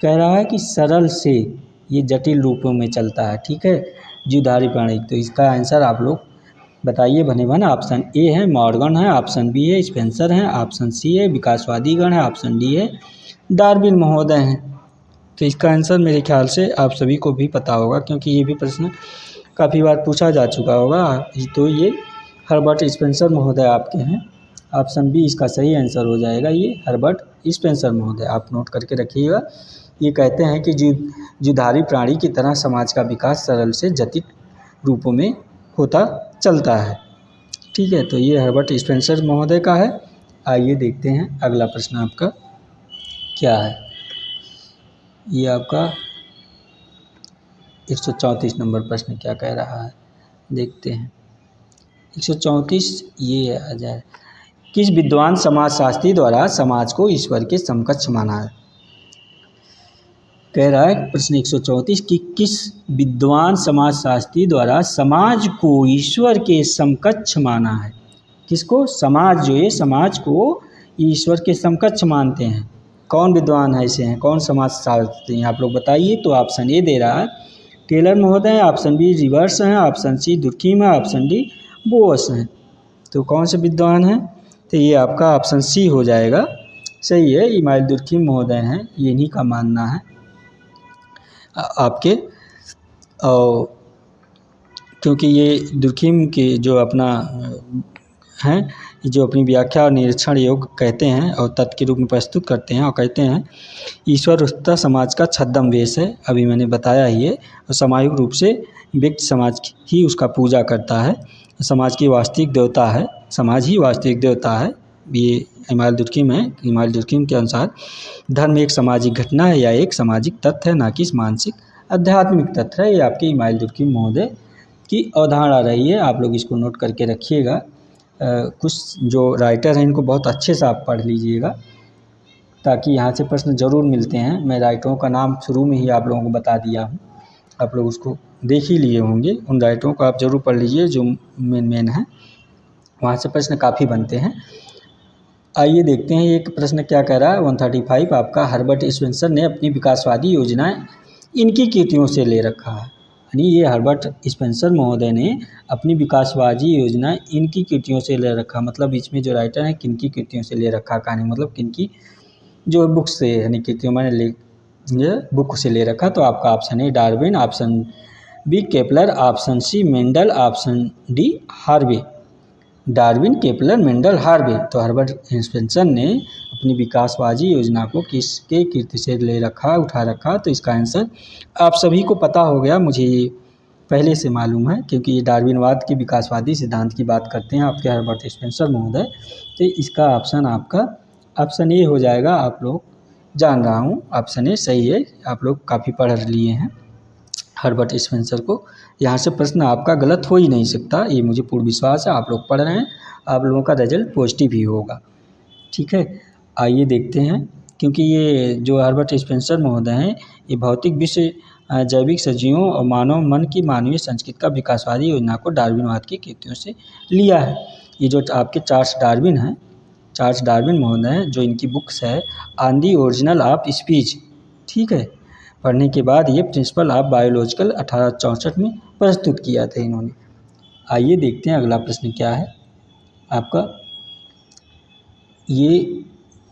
कह रहा है कि सरल से ये जटिल रूपों में चलता है। ठीक है, जुधारी प्राणी, तो इसका आंसर आप लोग बताइए बने बन। ऑप्शन ए है मॉर्गन है, ऑप्शन बी है स्पेंसर है, ऑप्शन सी है विकासवादी गण है, ऑप्शन डी है डार्विन महोदय हैं। तो इसका आंसर मेरे ख्याल से आप सभी को भी पता होगा क्योंकि ये भी प्रश्न काफ़ी बार पूछा जा चुका होगा। तो ये हर्बर्ट स्पेंसर महोदय आपके हैं। ऑप्शन बी इसका सही आंसर हो जाएगा, ये हर्बर्ट स्पेंसर महोदय, आप नोट करके रखिएगा। ये कहते हैं कि जुधारी प्राणी की तरह समाज का विकास सरल से जटिल रूपों में होता चलता है। ठीक है, तो ये हर्बर्ट स्पेंसर महोदय का है। आइए देखते हैं अगला प्रश्न आपका क्या है। ये आपका 134 नंबर प्रश्न क्या कह रहा है, देखते हैं। 134 ये आ जाए, किस विद्वान समाजशास्त्री द्वारा समाज को ईश्वर के समकक्ष माना है। कह रहा है प्रश्न 134 कि किस विद्वान समाजशास्त्री द्वारा समाज को ईश्वर के समकक्ष माना है। किसको, समाज जो है समाज को ईश्वर के समकक्ष मानते हैं। कौन विद्वान है ऐसे हैं, कौन समाजशास्त्री हैं, आप लोग बताइए। तो ऑप्शन ए दे रहा है टेलर महोदय, ऑप्शन बी रिवर्स हैं, ऑप्शन सी दुर्खीम है, ऑप्शन डी बोस हैं। तो कौन से विद्वान हैं, तो ये आपका ऑप्शन सी हो जाएगा, सही है। इमाइल दुर्खीम महोदय हैं, ये इन्हीं का मानना है आपके। और क्योंकि ये दुर्खीम के जो अपना हैं जो अपनी व्याख्या और निरीक्षण योग कहते हैं और तत्व के रूप में प्रस्तुत करते हैं और कहते हैं ईश्वर वस्तुतः समाज का छद्म वेश है। अभी मैंने बताया ही है, और सामूहिक रूप से व्यक्ति समाज ही उसका पूजा करता है। समाज की वास्तविक देवता है, समाज ही वास्तविक देवता है। ये इमाइल दुर्खीम है। इमाइल दुर्खीम के अनुसार धर्म एक सामाजिक घटना है या एक सामाजिक तथ्य है, ना कि मानसिक आध्यात्मिक तथ्य है। ये आपके इमाइल दुर्खीम महोदय की अवधारणा रही है, आप लोग इसको नोट करके रखिएगा। कुछ जो राइटर हैं इनको बहुत अच्छे से आप पढ़ लीजिएगा ताकि यहाँ से प्रश्न ज़रूर मिलते हैं। मैं राइटरों का नाम शुरू में ही आप लोगों को बता दिया हूँ, आप लोग उसको देख ही लिए होंगे। उन राइटरों को आप ज़रूर पढ़ लीजिए जो मेन है, वहाँ से प्रश्न काफ़ी बनते हैं। आइए देखते हैं एक प्रश्न क्या कह रहा है। 135 आपका हर्बर्ट स्पेंसर ने अपनी विकासवादी योजनाएं इनकी कृतियों से ले रखा है। यानी ये हर्बर्ट स्पेंसर महोदय ने अपनी विकासवादी योजना इनकी कृतियों से ले रखा, मतलब बीच में जो राइटर है किनकी कृतियों से ले रखा, कहानी मतलब किनकी जो बुक से, यानी कृतियों मैंने बुक से ले रखा। तो आपका ऑप्शन है Darwin, option B Kepler, option C Mendel, option D Harvey. Darwin, Kepler, Mendel, Harvey. तो हर्बर्ट स्पेंसर ने अपनी विकासवादी योजना को किसके कृति से ले रखा, उठा रखा। तो इसका आंसर आप सभी को पता हो गया, मुझे ये पहले से मालूम है क्योंकि ये डार्विनवाद की विकासवादी सिद्धांत की बात करते हैं आपके हर्बर्ट स्पेंसर महोदय। तो इसका ऑप्शन आपका ऑप्शन ए हो जाएगा। आप लोग जान रहा हूँ ऑप्शन ए सही है, आप लोग काफ़ी पढ़ लिए हैं हर्बर्ट स्पेंसर को। यहाँ से प्रश्न आपका गलत हो ही नहीं सकता, ये मुझे पूर्ण विश्वास है। आप लोग पढ़ रहे हैं, आप लोगों का रिजल्ट पॉजिटिव ही होगा। ठीक है, आइए देखते हैं। क्योंकि ये जो हर्बर्ट स्पेंसर महोदय हैं, ये भौतिक विश्व, जैविक सजीवों और मानव मन की मानवीय संस्कृति का विकासवादी योजना को डार्विनवाद की कृतियों से लिया है। ये जो आपके चार्ल्स डार्विन हैं, चार्ल्स डार्विन महोदय हैं, जो इनकी बुक्स है on the original of speech, ठीक है, पढ़ने के बाद ये प्रिंसिपल ऑफ बायोलॉजिकल 1864 में प्रस्तुत किया था इन्होंने। आइए देखते हैं अगला प्रश्न क्या है आपका। ये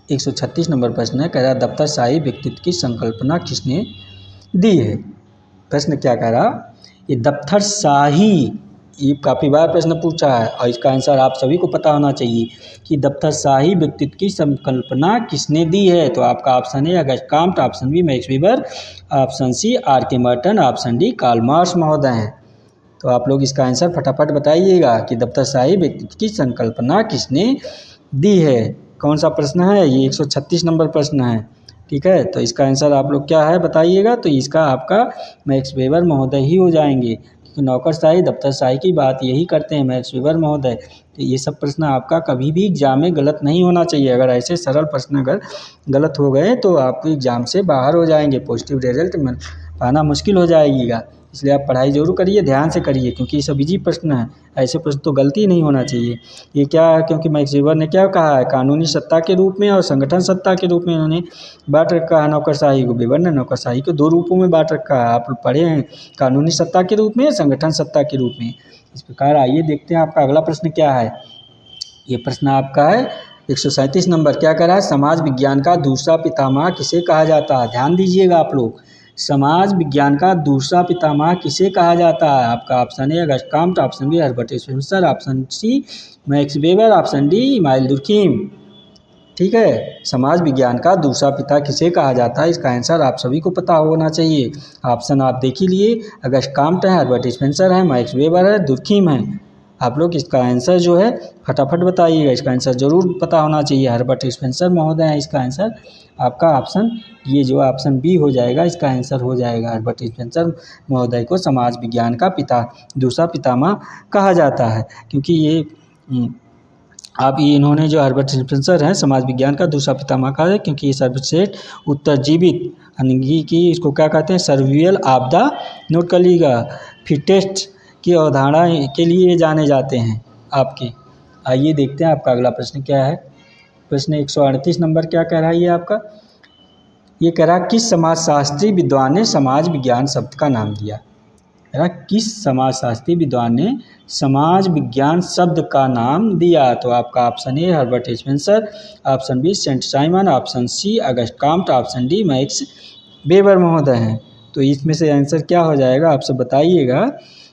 136 नंबर प्रश्न है, कह रहा दफ्तरशाही व्यक्तित्व की संकल्पना किसने दी है। प्रश्न क्या कह रहा, ये दफ्तरशाही, ये काफ़ी बार प्रश्न पूछा है और इसका आंसर आप सभी को पता होना चाहिए कि दफ्तरशाही व्यक्तित्व की संकल्पना किसने दी है। तो आपका option A August Comte, option B Max Weber, option C R K Merton, option D Karl Marx महोदय हैं। तो आप लोग इसका आंसर फटाफट बताइएगा कि दफ्तरशाही व्यक्तित्व की संकल्पना किसने दी है। कौन सा प्रश्न है ये, 136 नंबर प्रश्न है, ठीक है। तो इसका आंसर आप लोग क्या है बताइएगा। तो इसका आपका मैक्स वेबर महोदय ही हो जाएंगे, क्योंकि नौकरशाही दफ्तरशाही की बात यही करते हैं मैक्स वेबर महोदय। तो ये सब प्रश्न आपका कभी भी एग्जाम में गलत नहीं होना चाहिए। अगर ऐसे सरल प्रश्न अगर गलत हो गए तो आपको एग्जाम से बाहर हो जाएंगे, पॉजिटिव रिजल्ट पाना मुश्किल हो जाएगा। इसलिए आप पढ़ाई जरूर करिए, ध्यान से करिए, क्योंकि ये सब इजी प्रश्न है, ऐसे प्रश्न तो गलती नहीं होना चाहिए। ये क्या है, क्योंकि मैक्स वेबर ने क्या कहा है, कानूनी सत्ता के रूप में और संगठन सत्ता के रूप में इन्होंने बांट रखा है नौकरशाही को। वेबर ने नौकरशाही को दो रूपों में बांट रखा है, आप पढ़े हैं, कानूनी सत्ता के रूप में, संगठन सत्ता के रूप में। इस प्रकार आइए देखते हैं आपका अगला प्रश्न क्या है। ये प्रश्न आपका है 137 नंबर, क्या कह रहा है, समाज विज्ञान का दूसरा पितामह किसे कहा जाता है। ध्यान दीजिएगा आप लोग, समाज विज्ञान का दूसरा पितामह किसे कहा जाता है। आपका option A August Comte, option B Herbert Spencer, option C Max Weber, option D Emmanuel Durkheim. ठीक है, समाज विज्ञान का दूसरा पिता किसे कहा जाता है, इसका आंसर आप सभी को पता होना चाहिए। ऑप्शन आप देख ही लिए, अगस्ट काम्ट है, हर्बर्ट स्पेंसर है, मैक्स वेबर है, दुर्खीम है। आप लोग इसका आंसर जो है फटाफट बताइएगा, इसका आंसर जरूर पता होना चाहिए। हर्बर्ट स्पेंसर महोदय है इसका आंसर। आपका ऑप्शन ये जो ऑप्शन बी हो जाएगा, इसका आंसर हो जाएगा। हर्बर्ट स्पेंसर महोदय को समाज विज्ञान का दूसरा पितामह कहा जाता है, क्योंकि ये आप ये इन्होंने जो हर्बर्ट स्पेंसर हैं समाज विज्ञान का दूसरा पितामह कहा है, क्योंकि ये सर्वश्रेष्ठ उत्तरजीवित यानी कि इसको क्या कहते हैं, सर्वियल ऑफ द, नोट कर लीजिएगा, फिटेस्ट की अवधारणा के लिए जाने जाते हैं आपके। आइए देखते हैं आपका अगला प्रश्न क्या है। प्रश्न 138 नंबर क्या कह रहा है ये आपका, ये कह रहा किस समाजशास्त्री विद्वान ने समाज विज्ञान शब्द का नाम दिया। कह रहा किस समाजशास्त्री विद्वान ने समाज विज्ञान शब्द का नाम दिया। तो आपका option A Herbert Spencer, option B Saint Simon, option C Auguste Comte, option D Max Weber महोदय हैं। तो इसमें से आंसर क्या हो जाएगा आप सब बताइएगा।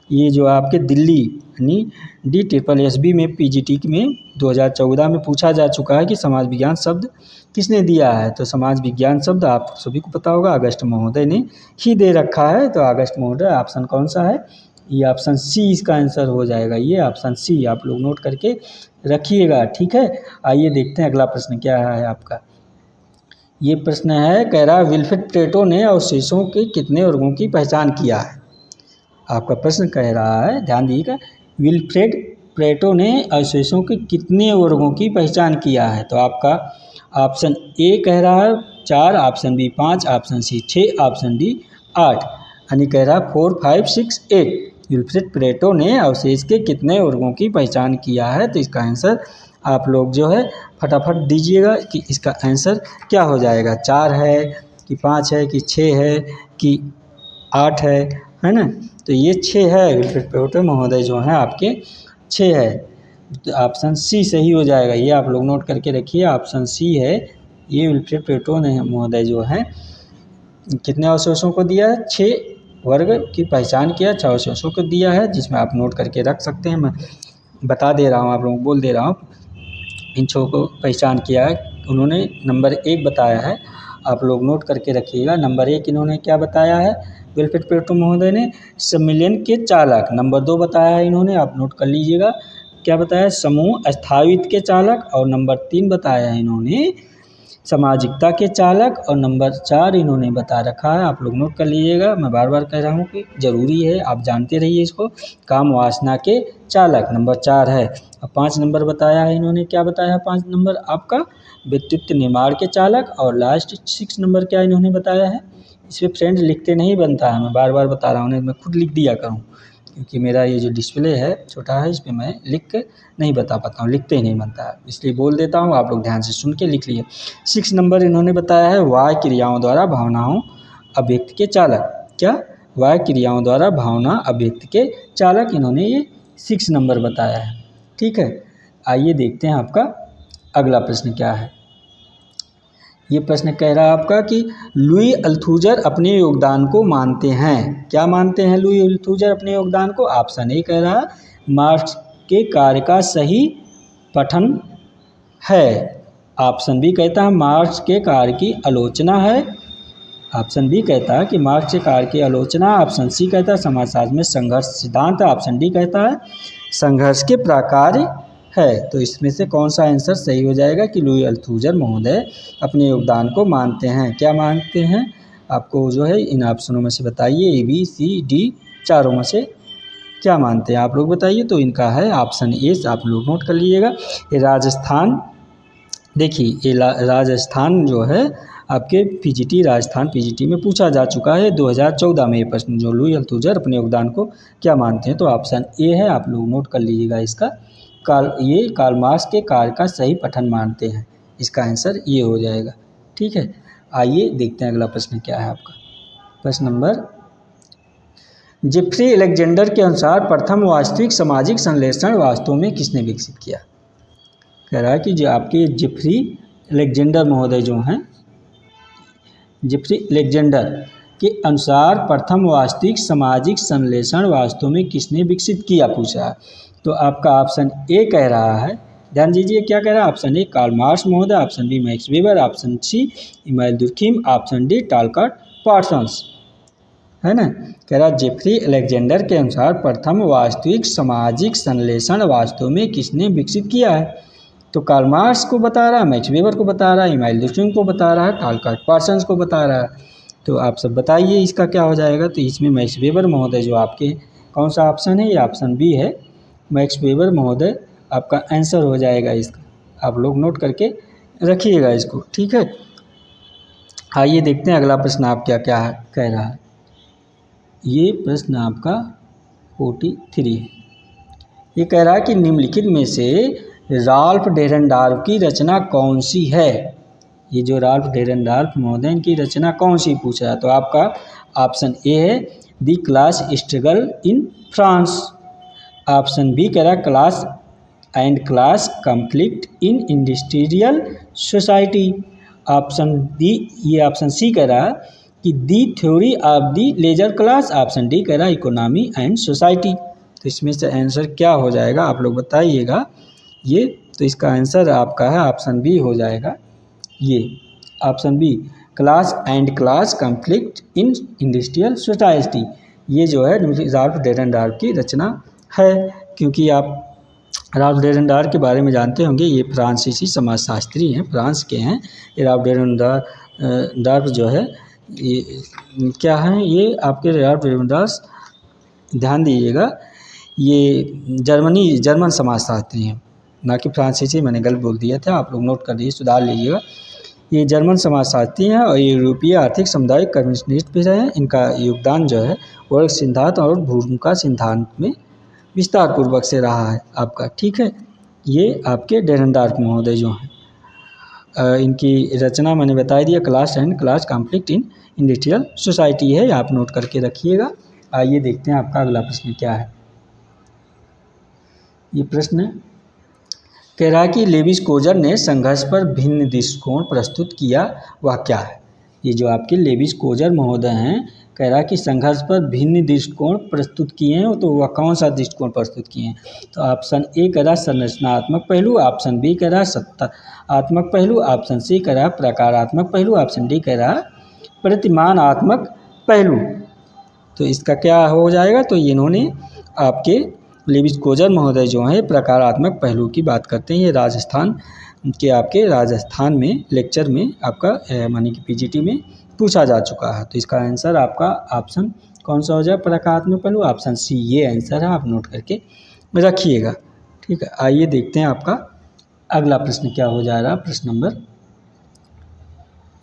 ये जो आपके दिल्ली यानी DSSB में PGT में 2014 में पूछा जा चुका है कि समाज विज्ञान शब्द किसने दिया है। तो समाज विज्ञान शब्द आप सभी को पता होगा अगस्त महोदय ने ही दे रखा है। तो अगस्त महोदय ऑप्शन कौन सा है, ये ऑप्शन सी इसका आंसर हो जाएगा। ये ऑप्शन सी आप लोग नोट करके रखिएगा, ठीक है। आइए देखते हैं अगला प्रश्न क्या है आपका। ये प्रश्न है, कह रहा विल्फ्रेड प्लेटो ने अवशेषों के कितने वर्गों की पहचान किया है। आपका प्रश्न कह रहा है, ध्यान दीजिएगा, विल्फ्रेड प्लेटो ने अवशेषों के कितने वर्गों की पहचान किया है। तो आपका ऑप्शन ए कह रहा है 4, option B 5, option C 6, option D 8, यानी कह रहा है 4, 5, 6, 8। विल्फ्रेड प्लेटो ने अवशेष के कितने वर्गों की पहचान किया है। तो इसका आंसर आप लोग जो है फटाफट दीजिएगा कि इसका आंसर क्या हो जाएगा, 4 है कि 5 है कि 6 है कि 8 है ना। तो ये 6 है, विल्फ्रेड प्लेटो महोदय जो हैं आपके 6 है। तो ऑप्शन सी सही हो जाएगा, ये आप लोग नोट करके रखिए, ऑप्शन सी है। ये विल्फ्रेड प्लेटो ने महोदय जो हैं कितने अवशेषों को दिया है, 6 वर्ग की पहचान किया, 6 अवशेषों को दिया है, जिसमें आप नोट करके रख सकते हैं। मैं बता दे रहा हूँ, आप लोगों को बोल दे रहा हूँ, इन 6 को पहचान किया है उन्होंने। नंबर 1 बताया है, आप लोग नोट करके रखिएगा। नंबर 1 इन्होंने क्या बताया है विल्फ्रेड प्लेटो महोदय ने, सम्मिलन के चालक। नंबर 2 बताया है इन्होंने, आप नोट कर लीजिएगा, क्या बताया, समूह स्थायित्व के चालक। और नंबर 3 बताया है इन्होंने सामाजिकता के चालक, और नंबर 4 इन्होंने बता रखा है, आप लोग नोट कर लीजिएगा, मैं बार बार कह रहा हूँ कि ज़रूरी है, आप जानते रहिए इसको, काम वासना के चालक नंबर 4 है। अब 5 नंबर बताया है इन्होंने, क्या बताया है 5 नंबर आपका, व्यक्तित्व निर्माण के चालक, और लास्ट 6 नंबर क्या इन्होंने बताया है, इसमें फ्रेंड्स लिखते नहीं बनता है, मैं बार बार बता रहा हूँ, मैं खुद लिख दिया करूँ, क्योंकि मेरा ये जो डिस्प्ले है छोटा है, इस पर मैं लिख के नहीं बता पाता हूँ, लिखते ही नहीं बनता है, इसलिए बोल देता हूँ, आप लोग ध्यान से सुन के लिख लिए। 6 नंबर इन्होंने बताया है, वाह क्रियाओं द्वारा भावनाओं अभिव्यक्ति के चालक, क्या, वाह क्रियाओं द्वारा भावना अभिव्यक्ति के चालक, इन्होंने ये 6 नंबर बताया है। ठीक है, आइए देखते हैं आपका अगला प्रश्न क्या है। ये प्रश्न कह रहा है आपका कि लुई अल्थुजर अपने योगदान को मानते हैं, क्या मानते हैं लुई अल्थुजर अपने योगदान को। ऑप्शन ए कह रहा है मार्क्स के कार्य का सही पठन है, ऑप्शन बी कहता है मार्क्स के कार्य की आलोचना है, ऑप्शन बी कहता है कि मार्क्स के कार्य की आलोचना, ऑप्शन सी कहता है समाजशास्त्र में संघर्ष सिद्धांत, ऑप्शन डी कहता है संघर्ष के प्रकार है। तो इसमें से कौन सा आंसर सही हो जाएगा कि लुई अल्थुजर महोदय अपने योगदान को मानते हैं, क्या मानते हैं, आपको जो है इन ऑप्शनों में से बताइए, ए बी सी डी चारों में से क्या मानते हैं आप लोग बताइए। तो इनका है ऑप्शन ए, आप लोग नोट कर लीजिएगा। ये राजस्थान, देखिए ये राजस्थान जो है आपके पीजीटी, राजस्थान पीजीटी में पूछा जा चुका है 2014 में ये प्रश्न, जो लुई अल्थुजर अपने योगदान को क्या मानते हैं। तो ऑप्शन ए है, आप लोग नोट कर लीजिएगा इसका, ये कार्ल मार्क्स के कार्य का सही पठन मानते हैं, इसका आंसर ये हो जाएगा। ठीक है, आइए देखते हैं अगला प्रश्न क्या है आपका। प्रश्न नंबर, जेफ्री अलेक्जेंडर के अनुसार प्रथम वास्तविक सामाजिक संश्लेषण वास्तव में किसने विकसित किया। कह रहा है कि जो आपके जेफ्री अलेक्जेंडर महोदय जो हैं, जेफ्री अलेक्जेंडर के अनुसार प्रथम वास्तविक सामाजिक संश्लेषण वास्तव में किसने विकसित किया पूछा है। तो आपका ऑप्शन ए कह रहा है, ध्यान दीजिए क्या कह रहा है, ऑप्शन ए कार्ल मार्क्स महोदय, option B Max Weber, option C Emanuel Durkheim, option D Talcott Parsons, है ना। कह रहा जेफ्री अलेक्जेंडर के अनुसार प्रथम वास्तविक सामाजिक संश्लेषण वास्तव में किसने विकसित किया है। तो कार्ल मार्क्स को बता रहा है, मैक्स वेबर को बता रहा है, इमानुएल दुर्खिम को बता रहा है, टालकाट पार्सन्स को बता रहा है। तो आप सब बताइए इसका क्या हो जाएगा। तो इसमें मैक्स वेबर महोदय जो आपके कौन सा ऑप्शन है, ये ऑप्शन बी है, मैक्स वेबर महोदय आपका आंसर हो जाएगा इसका, आप लोग नोट करके रखिएगा इसको। ठीक है, आइए देखते हैं अगला प्रश्न आप क्या क्या कह रहा है। ये प्रश्न आपका 43 है। ये कह रहा है कि निम्नलिखित में से राल्फ डेरेनडॉर्फ की रचना कौन सी है। ये जो राल्फ डेरेनडॉर्फ महोदय की रचना कौन सी पूछा है। तो आपका ऑप्शन ए है the class struggle in France, option B कह रहा class and class conflict in industrial society, option D, ये ऑप्शन सी कह रहा कि the theory of the leisure class, option D कह रहा इकोनॉमी एंड सोसाइटी। तो इसमें से आंसर क्या हो जाएगा आप लोग बताइएगा। ये तो इसका आंसर आपका है ऑप्शन बी हो जाएगा, ये option B class and class conflict in industrial society, ये जो है राल्फ डेरेनडॉर्फ की रचना है। क्योंकि आप राल्फ डेरेनडॉर्फ के बारे में जानते होंगे, ये फ्रांसीसी समाजशास्त्री हैं, फ्रांस के हैं। ये राल्फ डेरेनडॉर्फ जो है ये क्या है, ये आपके राल्फ डेरेनडॉर्फ, ध्यान दीजिएगा, ये जर्मन समाजशास्त्री हैं, ना कि फ्रांसीसी, मैंने गलत बोल दिया था, आप लोग नोट कर लीजिए, सुधार लीजिएगा। ये जर्मन समाजशास्त्री हैं और यूरोपीय आर्थिक सामुदायिक कम्युनिस्ट भी रहे हैं। इनका योगदान जो है वर्ग सिद्धांत और भूमिका सिद्धांत में विस्तार पूर्वक से रहा है आपका। ठीक है, ये आपके डेरेनडॉर्फ महोदय जो हैं, इनकी रचना मैंने बता दिया, class and class conflict in industrial society है, आप नोट करके रखिएगा। आइए देखते हैं आपका अगला प्रश्न क्या है। ये प्रश्न कह रहा है कि लेविस कोजर ने संघर्ष पर भिन्न दृष्टिकोण प्रस्तुत किया, वह क्या है। ये जो आपके लेविस कोजर महोदय हैं, कह रहा है कि संघर्ष पर भिन्न दृष्टिकोण प्रस्तुत किए हैं, तो वह कौन सा दृष्टिकोण प्रस्तुत किए हैं। तो ऑप्शन ए कह रहा संरचनात्मक पहलू, ऑप्शन बी कह रहा सत्तात्मक पहलू, ऑप्शन सी कह रहा प्रकारात्मक पहलू, ऑप्शन डी कह रहा प्रतिमानात्मक पहलू। तो इसका क्या हो जाएगा। तो इन्होंने आपके लेविस कोजर महोदय जो हैं प्रकारात्मक पहलू की बात करते हैं। ये राजस्थान कि आपके राजस्थान में लेक्चर में आपका मानी कि पीजीटी में पूछा जा चुका है। तो इसका आंसर आपका ऑप्शन कौन सा हो जाए प्रकारात्मक पहलू? ऑप्शन सी ये आंसर है, आप नोट करके रखिएगा। ठीक है, आइए देखते हैं आपका अगला प्रश्न क्या हो जा रहा है। प्रश्न नंबर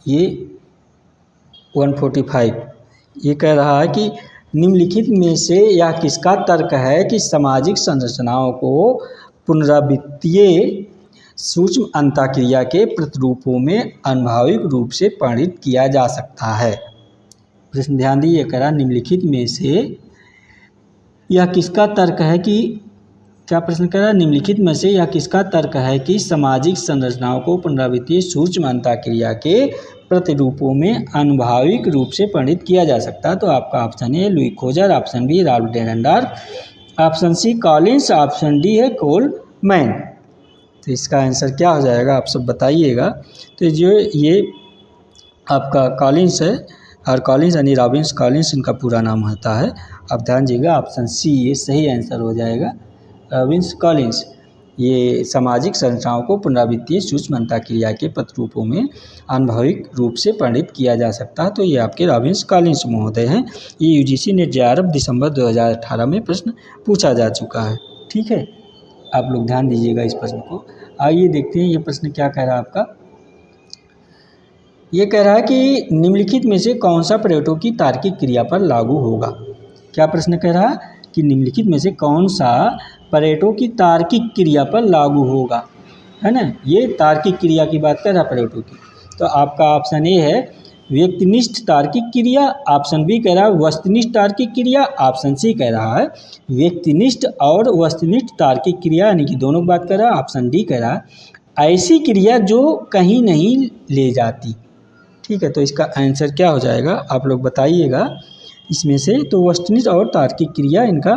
ये 145 ये कह रहा है कि निम्नलिखित में से यह किसका तर्क है कि सामाजिक संरचनाओं को पुनरावृत्तीय सूक्ष्म अंतःक्रिया के प्रतिरूपों में अनुभाविक रूप से परिणत किया जा सकता है। प्रश्न ध्यान दीजिए, कह रहा निम्नलिखित में से यह किसका तर्क है कि क्या प्रश्न कह रहा है? निम्नलिखित में से यह किसका तर्क है कि सामाजिक संरचनाओं को पुनरावृत्तीय सूक्ष्म अंतःक्रिया के प्रतिरूपों में अनुभाविक रूप से परिणत किया जा सकता है। तो आपका option A Louis Coser, option B Ralf Dahrendorf, option C Collins, option D है कोलमैन। तो इसका आंसर क्या हो जाएगा आप सब बताइएगा। तो जो ये आपका कॉलिंस है, और कॉलिंस यानी रॉबिन्स कॉलिंस इनका पूरा नाम होता है। आप ध्यान दीजिएगा, ऑप्शन सी ये सही आंसर हो जाएगा, रॉबिन्स कॉलिंस। ये सामाजिक संरचनाओं को पुनरावृत्तीय सूक्ष्म अंतःक्रिया के प्रतिरूपों में अनुभाविक रूप से परिणत किया जा सकता है। तो ये आपके रॉबिन्स कॉलिंस महोदय हैं। ये यूजीसी नेट जेआरएफ दिसंबर 2018 में प्रश्न पूछा जा चुका है। ठीक है, आप लोग ध्यान दीजिएगा इस प्रश्न को। आइए देखते हैं ये प्रश्न क्या कह रहा है आपका। ये कह रहा है कि निम्नलिखित में से कौन सा परेटो की तार्किक क्रिया पर लागू होगा। क्या प्रश्न कह रहा है कि निम्नलिखित में से कौन सा परेटो की तार्किक क्रिया पर लागू होगा, है ना। ये तार्किक क्रिया की बात कर रहा है परेटो की। तो आपका ऑप्शन ए है व्यक्तिनिष्ठ तार्किक क्रिया, ऑप्शन बी कह रहा है वस्तुनिष्ठ तार्किक क्रिया, ऑप्शन सी कह रहा है व्यक्तिनिष्ठ और वस्तुनिष्ठ तार्किक क्रिया, यानी कि दोनों की बात कर रहा है। ऑप्शन डी कह रहा है ऐसी क्रिया जो कहीं नहीं ले जाती। ठीक है, तो इसका आंसर क्या हो जाएगा आप लोग बताइएगा इसमें से। तो वस्तुनिष्ठ और तार्किक क्रिया इनका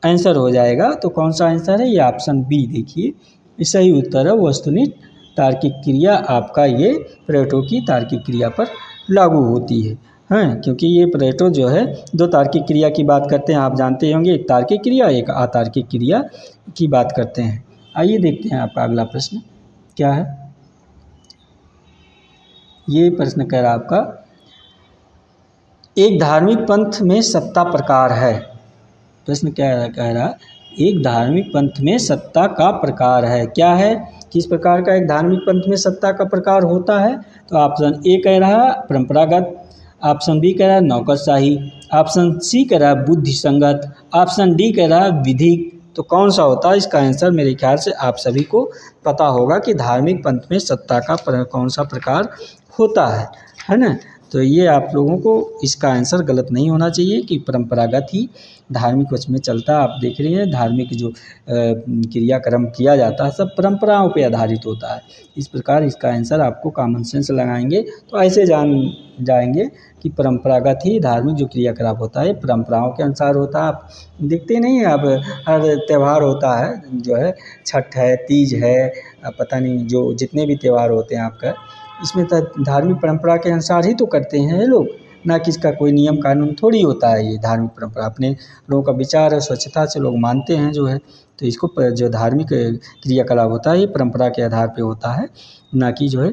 आंसर हो जाएगा। तो कौन सा आंसर है? ये ऑप्शन बी देखिए, सही उत्तर है वस्तुनिष्ठ तार्किक क्रिया। आपका ये परेटो की तार्किक क्रिया पर लागू होती है, हैं, क्योंकि ये परेटो जो है दो तार्किक क्रिया की बात करते हैं, आप जानते होंगे, एक तार्किक क्रिया एक अतार्किक क्रिया की बात करते हैं। आइए देखते हैं आपका अगला प्रश्न क्या है। ये प्रश्न कह रहा आपका एक धार्मिक पंथ में सत्ता प्रकार है। प्रश्न क्या कह रहा, एक धार्मिक पंथ में सत्ता का प्रकार है, क्या है, किस प्रकार का एक धार्मिक पंथ में सत्ता का प्रकार होता है। तो ऑप्शन ए कह रहा है परंपरागत, ऑप्शन बी कह रहा है नौकरशाही, ऑप्शन सी कह रहा है बुद्धि संगत, ऑप्शन डी कह रहा है विधिक। तो कौन सा होता है? इसका आंसर मेरे ख्याल से आप सभी को पता होगा कि धार्मिक पंथ में सत्ता का कौन सा प्रकार होता है ना। तो ये आप लोगों को इसका आंसर गलत नहीं होना चाहिए कि परंपरागत ही धार्मिक पक्ष में चलता है। आप देख रहे हैं धार्मिक जो क्रियाक्रम किया जाता है सब परंपराओं पे आधारित होता है। इस प्रकार इसका आंसर आपको कॉमन सेंस लगाएंगे तो ऐसे जान जाएंगे कि परंपरागत ही धार्मिक जो क्रियाकलाप होता है परंपराओं के अनुसार होता है। आप देखते नहीं हैं, अब हर त्यौहार होता है जो है, छठ है, तीज है, पता नहीं जो जितने भी त्यौहार होते हैं आपका, इसमें तो धार्मिक परंपरा के अनुसार ही तो करते हैं ये लोग, ना कि इसका कोई नियम कानून थोड़ी होता है। ये धार्मिक परंपरा अपने लोगों का विचार है, स्वच्छता से लोग मानते हैं जो है। तो इसको जो धार्मिक क्रियाकलाप होता है ये परंपरा के आधार पे होता है, ना कि जो है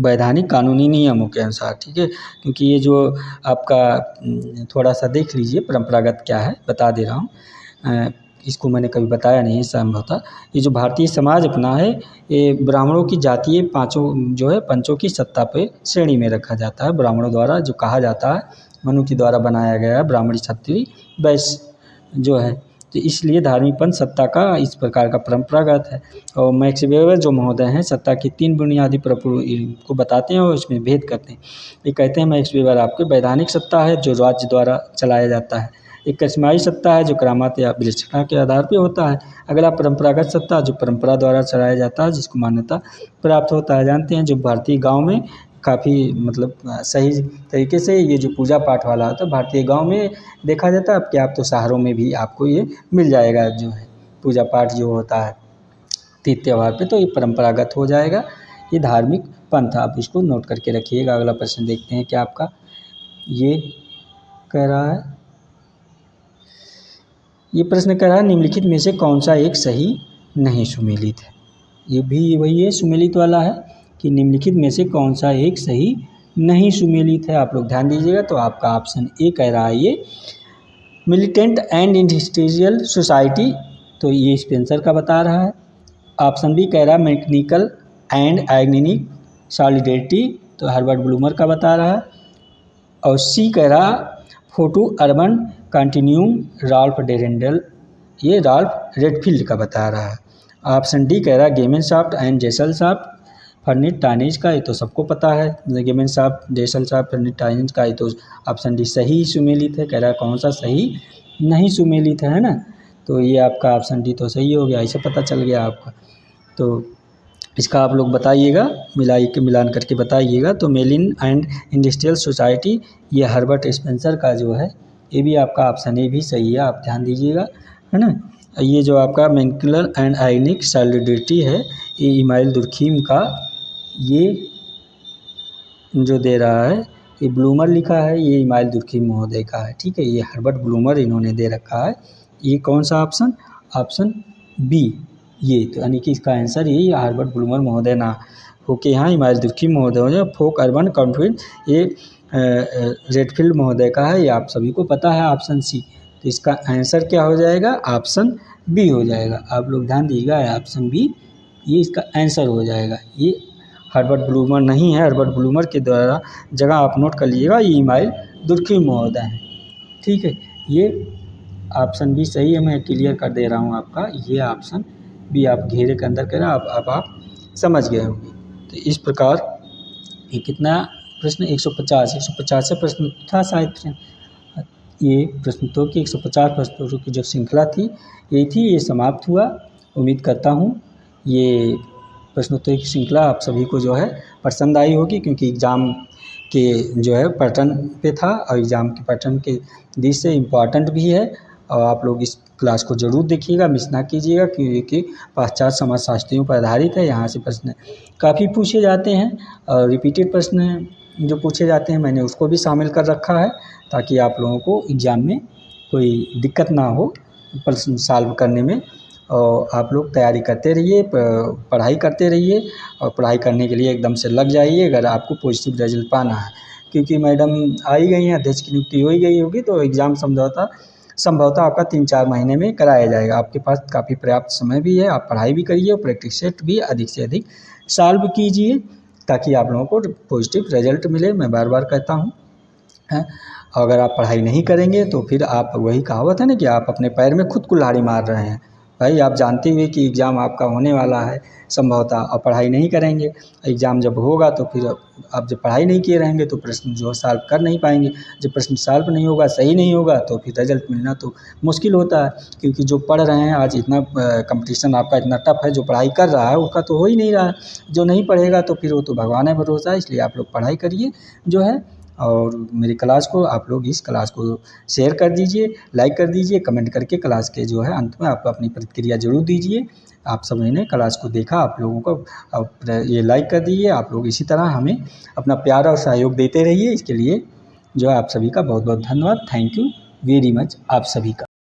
वैधानिक कानूनी नियमों के अनुसार। ठीक है, क्योंकि ये जो आपका थोड़ा सा देख लीजिए परंपरागत क्या है, बता दे रहा हूँ, इसको मैंने कभी बताया नहीं है संभवतः। ये जो भारतीय समाज अपना है ये ब्राह्मणों की जातीय पांचों जो है पंचों की सत्ता पे श्रेणी में रखा जाता है। ब्राह्मणों द्वारा जो कहा जाता है, मनु के द्वारा बनाया गया है ब्राह्मण क्षत्रिय वैश्य जो है। तो इसलिए धार्मिक पंथ सत्ता का इस प्रकार का परंपरागत है। और मैक्स वेबर जो महोदय हैं सत्ता की 3 बुनियादी प्रपुर को बताते हैं और इसमें भेद करते हैं। ये कहते हैं मैक्स वेबर आपके वैधानिक सत्ता है जो राज्य द्वारा चलाया जाता है, एक कस्माई सत्ता है जो करामात या विलक्षणता के आधार पे होता है, अगला परंपरागत सत्ता जो परंपरा द्वारा चलाया जाता है जिसको मान्यता प्राप्त होता है। जानते हैं जो भारतीय गांव में काफ़ी मतलब सही तरीके से ये जो पूजा पाठ वाला होता है भारतीय गांव में देखा जाता है। अब क्या, आप तो शहरों में भी आपको ये मिल जाएगा जो है पूजा पाठ जो होता है तीज त्यौहार पे, तो ये परंपरागत हो जाएगा। ये धार्मिक पंथ, आप इसको नोट करके रखिएगा। अगला प्रश्न देखते हैं क्या आपका ये कह रहा है। ये प्रश्न कह रहा है निम्नलिखित में से कौन सा एक सही नहीं सुमेलित है। ये भी वही है, सुमेलित वाला है कि निम्नलिखित में से कौन सा एक सही नहीं सुमेलित है। आप लोग ध्यान दीजिएगा। तो आपका ऑप्शन ए कह रहा है ये मिलिटेंट एंड इंडस्ट्रियल सोसाइटी, तो ये स्पेंसर का बता रहा है। ऑप्शन बी कह रहा है मैकेनिकल एंड ऑर्गेनिक सॉलिडेरिटी, तो हर्बर्ट ब्लूमर का बता रहा है। और सी कह रहा फोटो अर्बन कंटिन्यूम राल्फ डेरेंडल, ये राल्फ रेडफील्ड का बता रहा है। ऑप्शन डी कह रहा है गेमेनसॉफ्ट एंड जेसलसॉफ्ट फर्निट टाइनेज का, ये तो सबको पता है गेमेनसॉफ्ट जेसलसॉफ्ट फर्निट टाइनेज का, ये तो ऑप्शन डी सही सुमेलित है। कह रहा है कौन सा सही नहीं सुमेलित है ना। तो ये आपका ऑप्शन डी तो सही हो गया, ऐसे पता चल गया आपका। तो इसका आप लोग बताइएगा, मिलान करके बताइएगा। तो मेलिन एंड इंडस्ट्रियल सोसाइटी, ये हर्बर्ट स्पेंसर का जो है, ये भी आपका ऑप्शन ए भी सही है, आप ध्यान दीजिएगा, है ना। ये जो आपका मैकेनिकल एंड ऑर्गेनिक सॉलिडेरिटी है, ये इमाइल दुर्खीम का ये जो दे रहा है, ये ब्लूमर लिखा है, ये इमाइल दुर्खीम महोदय का है, ठीक है। ये हर्बर्ट ब्लूमर इन्होंने दे रखा है। ये कौन सा ऑप्शन, ऑप्शन बी, ये तो यानी कि इसका आंसर यही हर्बर्ट ब्लूमर महोदय ना होके यहाँ इमाइल दुर्खीम महोदय फोक अर्बन कॉन्फ्लिक्ट, ये रेडफील्ड महोदय का है। ये आप सभी को पता है ऑप्शन सी। तो इसका आंसर क्या हो जाएगा, ऑप्शन बी हो जाएगा। आप लोग ध्यान दीजिएगा, ऑप्शन बी ये इसका आंसर हो जाएगा। ये हर्बर्ट ब्लूमर नहीं है, हर्बर्ट ब्लूमर के द्वारा जगह आप नोट कर लीजिएगा, ये इमाइल दुर्खीम महोदय हैं, ठीक है। ये ऑप्शन बी सही है, मैं क्लियर कर दे रहा हूँ आपका, ये ऑप्शन बी आप घेरे के अंदर करें, अब आप समझ गए होंगे। तो इस प्रकार ये कितना प्रश्न 150 से प्रश्न था शायद, ये प्रश्नोत्तरों की 150 प्रश्नोत्तरों की जो श्रृंखला थी यही थी, ये समाप्त हुआ। उम्मीद करता हूँ ये प्रश्नोत्तरी की श्रृंखला आप सभी को जो है पसंद आई होगी, क्योंकि एग्ज़ाम के जो है पैटर्न पे था और एग्ज़ाम के पैटर्न के दृष्टि से इम्पॉर्टेंट भी है। और आप लोग इस क्लास को ज़रूर देखिएगा, मिस ना कीजिएगा, क्योंकि पाश्चात्य समाजशास्त्रियों पर आधारित है। यहाँ से प्रश्न काफ़ी पूछे जाते हैं और रिपीटेड प्रश्न जो पूछे जाते हैं मैंने उसको भी शामिल कर रखा है, ताकि आप लोगों को एग्ज़ाम में कोई दिक्कत ना हो प्रश्न सॉल्व करने में। और आप लोग तैयारी करते रहिए, पढ़ाई करते रहिए और पढ़ाई करने के लिए एकदम से लग जाइए अगर आपको पॉजिटिव रिजल्ट पाना है। क्योंकि मैडम आ ही गई हैं, अध्यक्ष की नियुक्ति हो ही गई होगी, तो एग्ज़ाम संभवतः आपका 3-4 महीने में कराया जाएगा। आपके पास काफ़ी पर्याप्त समय भी है, आप पढ़ाई भी करिए और प्रैक्टिस सेट भी अधिक से अधिक सॉल्व कीजिए, ताकि आप लोगों को पॉजिटिव रिजल्ट मिले। मैं बार बार कहता हूँ, अगर आप पढ़ाई नहीं करेंगे तो फिर आप, वही कहावत है ना कि आप अपने पैर में खुद कुल्हाड़ी मार रहे हैं। भाई आप जानते हुए कि एग्ज़ाम आपका होने वाला है संभवतः, और पढ़ाई नहीं करेंगे, एग्ज़ाम जब होगा तो फिर आप जब पढ़ाई नहीं किए रहेंगे तो प्रश्न जो सॉल्व कर नहीं पाएंगे। जब प्रश्न सॉल्व नहीं होगा, सही नहीं होगा, तो फिर रिजल्ट मिलना तो मुश्किल होता है। क्योंकि जो पढ़ रहे हैं आज, इतना कंपटीशन आपका इतना टफ है, जो पढ़ाई कर रहा है उसका तो हो ही नहीं रहा है, जो नहीं पढ़ेगा तो फिर वो तो भगवान है भरोसा है। इसलिए आप लोग पढ़ाई करिए जो है, और मेरी क्लास को आप लोग इस क्लास को शेयर कर दीजिए, लाइक कर दीजिए, कमेंट करके क्लास के जो है अंत में आप अपनी प्रतिक्रिया ज़रूर दीजिए। आप सभी ने क्लास को देखा, आप लोगों को ये लाइक कर दीजिए। आप लोग इसी तरह हमें अपना प्यार और सहयोग देते रहिए, इसके लिए जो है आप सभी का बहुत बहुत धन्यवाद। थैंक यू वेरी मच आप सभी का।